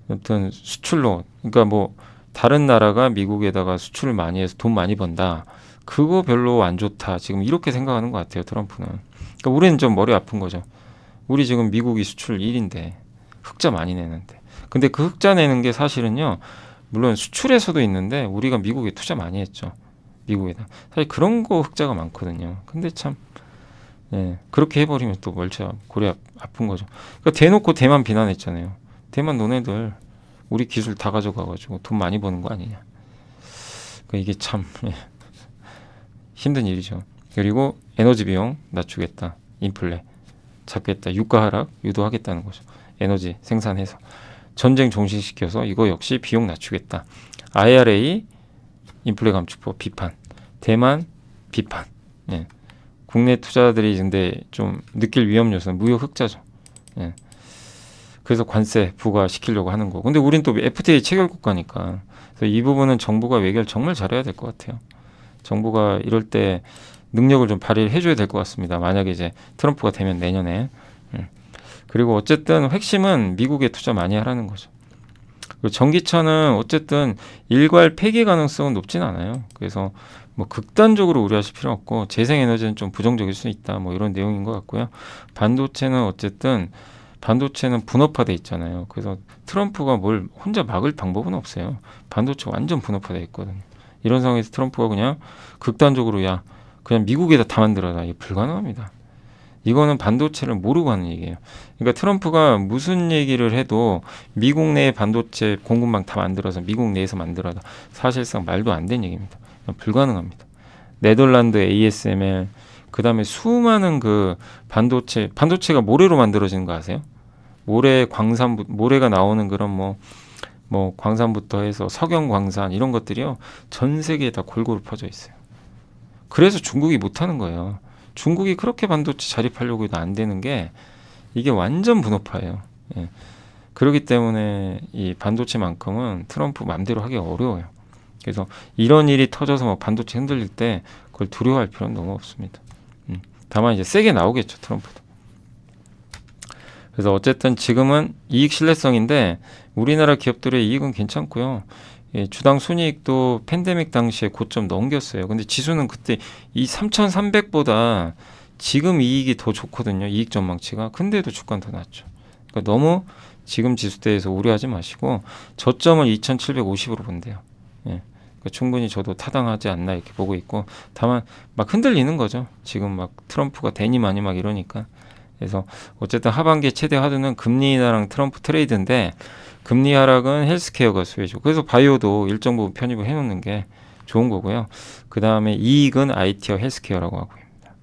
아무튼 수출로, 그러니까 뭐 다른 나라가 미국에다가 수출을 많이 해서 돈 많이 번다, 그거 별로 안 좋다, 지금 이렇게 생각하는 것 같아요, 트럼프는. 그러니까 우리는 좀 머리 아픈 거죠. 우리 지금 미국이 수출 1인데 흑자 많이 내는데, 근데 그 흑자 내는 게 사실은요, 물론 수출에서도 있는데 우리가 미국에 투자 많이 했죠. 미국에다 사실 그런 거 흑자가 많거든요. 근데 참 예, 그렇게 해버리면 또 골이 아픈 거죠. 그러니까 대놓고 대만 비난했잖아요. 대만 너네들 우리 기술 다 가져가가지고 돈 많이 버는 거 아니냐. 그러니까 이게 참 힘든 일이죠. 그리고 에너지 비용 낮추겠다. 인플레 잡겠다. 유가 하락 유도하겠다는 거죠. 에너지 생산해서. 전쟁 종식시켜서 이거 역시 비용 낮추겠다. IRA 인플레 감축법 비판. 대만 비판. 예. 국내 투자들이 근데 좀 느낄 위험 요소는 무역 흑자죠. 예. 그래서 관세 부과시키려고 하는 거. 근데 우린 또 FTA 체결 국가니까. 그래서 이 부분은 정부가 외교를 정말 잘해야 될 것 같아요. 정부가 이럴 때 능력을 좀 발휘를 해줘야 될 것 같습니다. 만약에 이제 트럼프가 되면 내년에. 그리고 어쨌든 핵심은 미국에 투자 많이 하라는 거죠. 그리고 전기차는 어쨌든 일괄 폐기 가능성은 높진 않아요. 그래서 뭐 극단적으로 우려하실 필요 없고 재생에너지는 좀 부정적일 수 있다. 뭐 이런 내용인 것 같고요. 반도체는 어쨌든 반도체는 분업화돼 있잖아요. 그래서 트럼프가 뭘 혼자 막을 방법은 없어요. 반도체 완전 분업화돼 있거든요. 이런 상황에서 트럼프가 그냥 극단적으로 야 그냥 미국에다 다 만들어라. 이게 불가능합니다. 이거는 반도체를 모르고 하는 얘기예요. 그러니까 트럼프가 무슨 얘기를 해도 미국 내에 반도체 공급망 다 만들어서 미국 내에서 만들어라. 사실상 말도 안 되는 얘기입니다. 불가능합니다. 네덜란드 ASML 그 다음에 수많은 그 반도체가 모래로 만들어지는 거 아세요? 모래가 나오는 그런 뭐 광산부터 해서 석영 광산 이런 것들이요. 전 세계에 다 골고루 퍼져 있어요. 그래서 중국이 못하는 거예요. 중국이 그렇게 반도체 자립하려고 해도 안 되는 게 이게 완전 분업화예요. 예. 그렇기 때문에 이 반도체만큼은 트럼프 맘대로 하기 어려워요. 그래서 이런 일이 터져서 뭐 반도체 흔들릴 때 그걸 두려워할 필요는 너무 없습니다. 다만 이제 세게 나오겠죠, 트럼프도. 그래서 어쨌든 지금은 이익 신뢰성인데 우리나라 기업들의 이익은 괜찮고요. 예, 주당 순이익도 팬데믹 당시에 고점 넘겼어요. 근데 지수는 그때 이 3,300보다 지금 이익이 더 좋거든요. 이익 전망치가. 근데도 주가는 더 낮죠. 그러니까 너무 지금 지수대에서 우려하지 마시고 저점을 2,750으로 본대요. 예. 그러니까 충분히 저도 타당하지 않나 이렇게 보고 있고 다만 막 흔들리는 거죠. 지금 막 트럼프가 되니 마니 막 이러니까. 그래서 어쨌든 하반기 최대 하두는 금리 인하랑 트럼프 트레이드인데 금리 하락은 헬스케어가 수혜죠. 그래서 바이오도 일정 부분 편입을 해놓는 게 좋은 거고요. 그 다음에 이익은 IT와 헬스케어라고 하고 있습니다.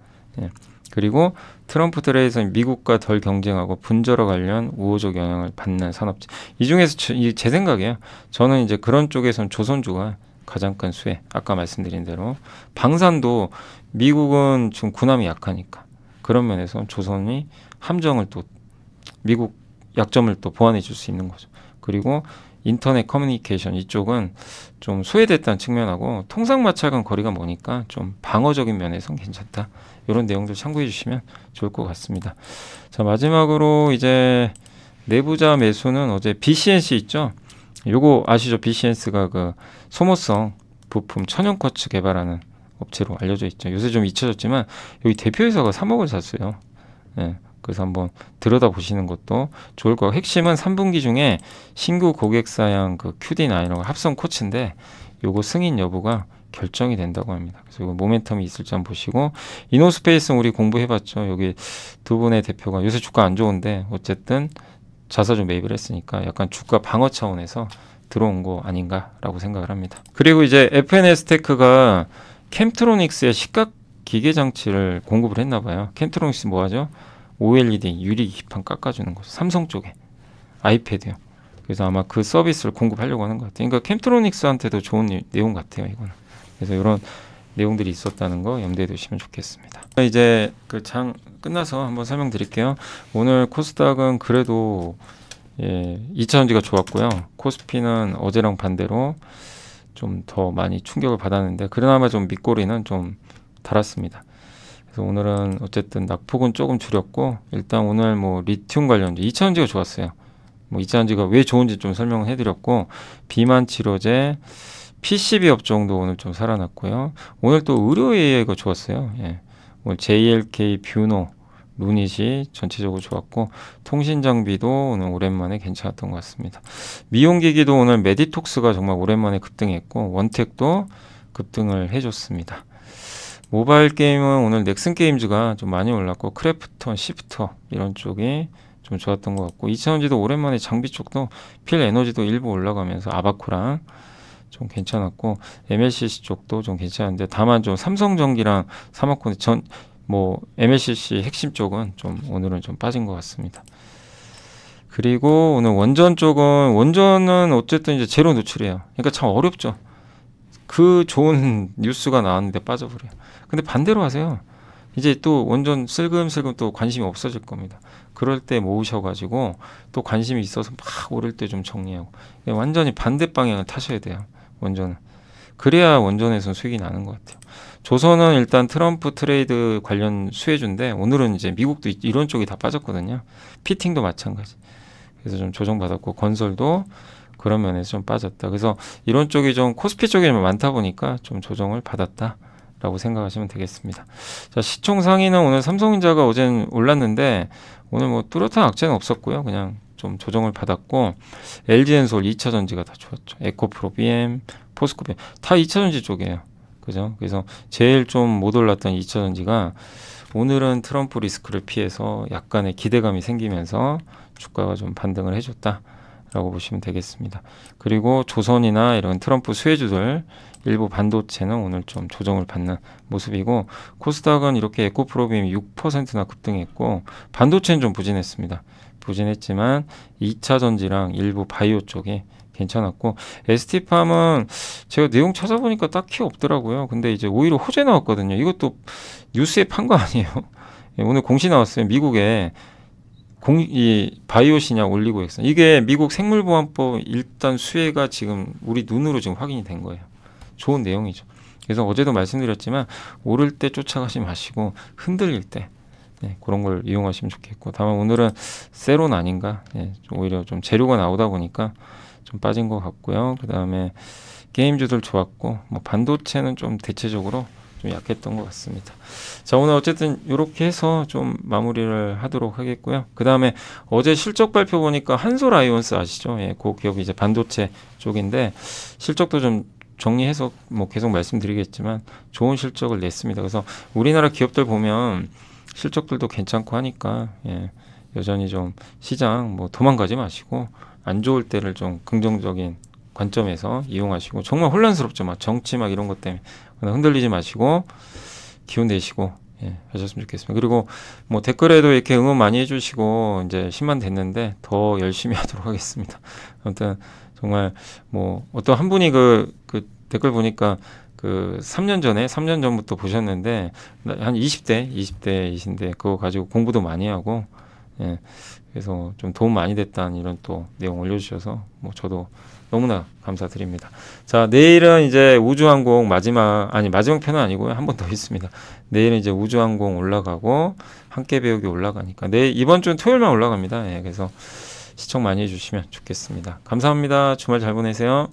예. 그리고 트럼프 트레이드에서 미국과 덜 경쟁하고 분저러 관련 우호적 영향을 받는 산업체. 이 중에서 제 생각이에요. 저는 이제 그런 쪽에서는 조선주가 가장 큰 수혜. 아까 말씀드린 대로 방산도 미국은 지금 군함이 약하니까 그런 면에서 조선이 함정을 또 미국 약점을 또 보완해 줄 수 있는 거죠. 그리고 인터넷 커뮤니케이션 이쪽은 좀 소외됐다는 측면하고 통상마찰간 거리가 머니까 좀 방어적인 면에서는 괜찮다. 이런 내용들 참고해 주시면 좋을 것 같습니다. 자, 마지막으로 이제 내부자 매수는 어제 BCNC 있죠. 요거 아시죠? BCNC가 그 소모성 부품 천연 쿼츠 개발하는 업체로 알려져 있죠. 요새 좀 잊혀졌지만 여기 대표이사가 3억을 샀어요. 예. 그래서 한번 들여다보시는 것도 좋을 거고 핵심은 3분기 중에 신규 고객사양 그 QD9하고 합성 코치인데 요거 승인 여부가 결정이 된다고 합니다. 그래서 이거 모멘텀이 있을지 한번 보시고 이노스페이스는 우리 공부해봤죠. 여기 두 분의 대표가 요새 주가 안 좋은데 어쨌든 자사주 매입을 했으니까 약간 주가 방어 차원에서 들어온 거 아닌가라고 생각을 합니다. 그리고 이제 FNS테크가 캠트로닉스의 시각 기계 장치를 공급을 했나 봐요. 캠트로닉스 뭐 하죠? OLED 유리 기판 깎아주는 거죠. 삼성 쪽에 아이패드요. 그래서 아마 그 서비스를 공급하려고 하는 것 같아요. 그러니까 캠트로닉스한테도 좋은 내용 같아요. 이거는. 그래서 이런 내용들이 있었다는 거 염두에 두시면 좋겠습니다. 이제 그 장 끝나서 한번 설명드릴게요. 오늘 코스닥은 그래도 2차전지가 좋았고요. 코스피는 어제랑 반대로 좀 더 많이 충격을 받았는데 그나마 좀 밑꼬리는 좀 달았습니다. 그래서 오늘은 어쨌든 낙폭은 조금 줄였고 일단 오늘 뭐 리튬 관련주 2차전지가 좋았어요. 뭐 2차전지가 왜 좋은지 좀 설명을 해드렸고 비만 치료제 PCB 업종도 오늘 좀 살아났고요. 오늘 또 의료 AI가 좋았어요. 예. 오늘 JLK, 뷰노, 루닛이 전체적으로 좋았고 통신 장비도 오늘 오랜만에 괜찮았던 것 같습니다. 미용기기도 오늘 메디톡스가 정말 오랜만에 급등했고 원택도 급등을 해줬습니다. 모바일 게임은 오늘 넥슨 게임즈가 좀 많이 올랐고 크래프톤, 시프터 이런 쪽이 좀 좋았던 것 같고 2차전지도 오랜만에 장비 쪽도 필 에너지도 일부 올라가면서 아바코랑 좀 괜찮았고 MLCC 쪽도 좀 괜찮은데 다만 좀 삼성전기랑 사모코는 MLCC 핵심 쪽은 좀 오늘은 좀 빠진 것 같습니다. 그리고 오늘 원전 쪽은 원전은 어쨌든 이제 제로 노출이에요. 그러니까 참 어렵죠. 그 좋은 뉴스가 나왔는데 빠져버려요. 근데 반대로 하세요. 이제 또 원전 슬금슬금 또 관심이 없어질 겁니다. 그럴 때 모으셔가지고 또 관심이 있어서 막 오를 때 좀 정리하고 완전히 반대 방향을 타셔야 돼요. 원전은. 그래야 원전에서는 수익이 나는 것 같아요. 조선은 일단 트럼프 트레이드 관련 수혜주인데 오늘은 이제 미국도 이런 쪽이 다 빠졌거든요. 피팅도 마찬가지. 그래서 좀 조정받았고 건설도 그런 면에서 좀 빠졌다. 그래서 이런 쪽이 좀 코스피 쪽이 좀 많다 보니까 좀 조정을 받았다라고 생각하시면 되겠습니다. 자, 시총 상위는 오늘 삼성전자가 어제는 올랐는데 오늘 뭐 뚜렷한 악재는 없었고요. 그냥 좀 조정을 받았고 LG엔솔 2차전지가 다 좋았죠. 에코프로, BM, 포스코, BM 다 2차전지 쪽이에요. 그죠? 그래서 제일 좀 못 올랐던 2차전지가 오늘은 트럼프 리스크를 피해서 약간의 기대감이 생기면서 주가가 좀 반등을 해줬다라고 보시면 되겠습니다. 그리고 조선이나 이런 트럼프 수혜주들 일부 반도체는 오늘 좀 조정을 받는 모습이고 코스닥은 이렇게 에코프로빔이 6%나 급등했고 반도체는 좀 부진했습니다. 부진했지만 2차 전지랑 일부 바이오 쪽이 괜찮았고 ST팜은 제가 내용 찾아보니까 딱히 없더라고요. 근데 이제 오히려 호재 나왔거든요. 이것도 뉴스에 판 거 아니에요. 오늘 공시 나왔어요. 미국에 이 바이오 신약 올리고 있어요. 이게 미국 생물보안법 일단 수혜가 지금 우리 눈으로 지금 확인이 된 거예요. 좋은 내용이죠. 그래서 어제도 말씀드렸지만 오를 때 쫓아가지 마시고 흔들릴 때 그런 걸 이용하시면 좋겠고 다만 오늘은 세론 아닌가 오히려 좀 재료가 나오다 보니까 좀 빠진 것 같고요. 그 다음에 게임주들 좋았고 뭐 반도체는 좀 대체적으로 좀 약했던 것 같습니다. 자, 오늘 어쨌든 이렇게 해서 좀 마무리를 하도록 하겠고요. 그 다음에 어제 실적 발표 보니까 한솔아이온스 아시죠? 그 기업이 이제 반도체 쪽인데 실적도 좀 정리해서 뭐 계속 말씀드리겠지만 좋은 실적을 냈습니다. 그래서 우리나라 기업들 보면 실적들도 괜찮고 하니까 여전히 좀 시장 뭐 도망가지 마시고 안 좋을 때를 좀 긍정적인 관점에서 이용하시고 정말 혼란스럽죠. 막 정치 막 이런 것 때문에 흔들리지 마시고 기운 내시고 하셨으면 좋겠습니다. 그리고 뭐 댓글에도 이렇게 응원 많이 해주시고 이제 10만 됐는데 더 열심히 하도록 하겠습니다. 아무튼 정말 뭐 어떤 한 분이 그 댓글 보니까 그 3년 전부터 보셨는데 한 20대이신데 그거 가지고 공부도 많이 하고 그래서 좀 도움 많이 됐다는 이런 또 내용 올려주셔서 뭐 저도 너무나 감사드립니다. 자, 내일은 이제 우주항공 마지막 편은 아니고요. 한 번 더 있습니다. 내일은 이제 우주항공 올라가고 함께 배우기 올라가니까 이번 주는 토요일만 올라갑니다. 그래서 시청 많이 해주시면 좋겠습니다. 감사합니다. 주말 잘 보내세요.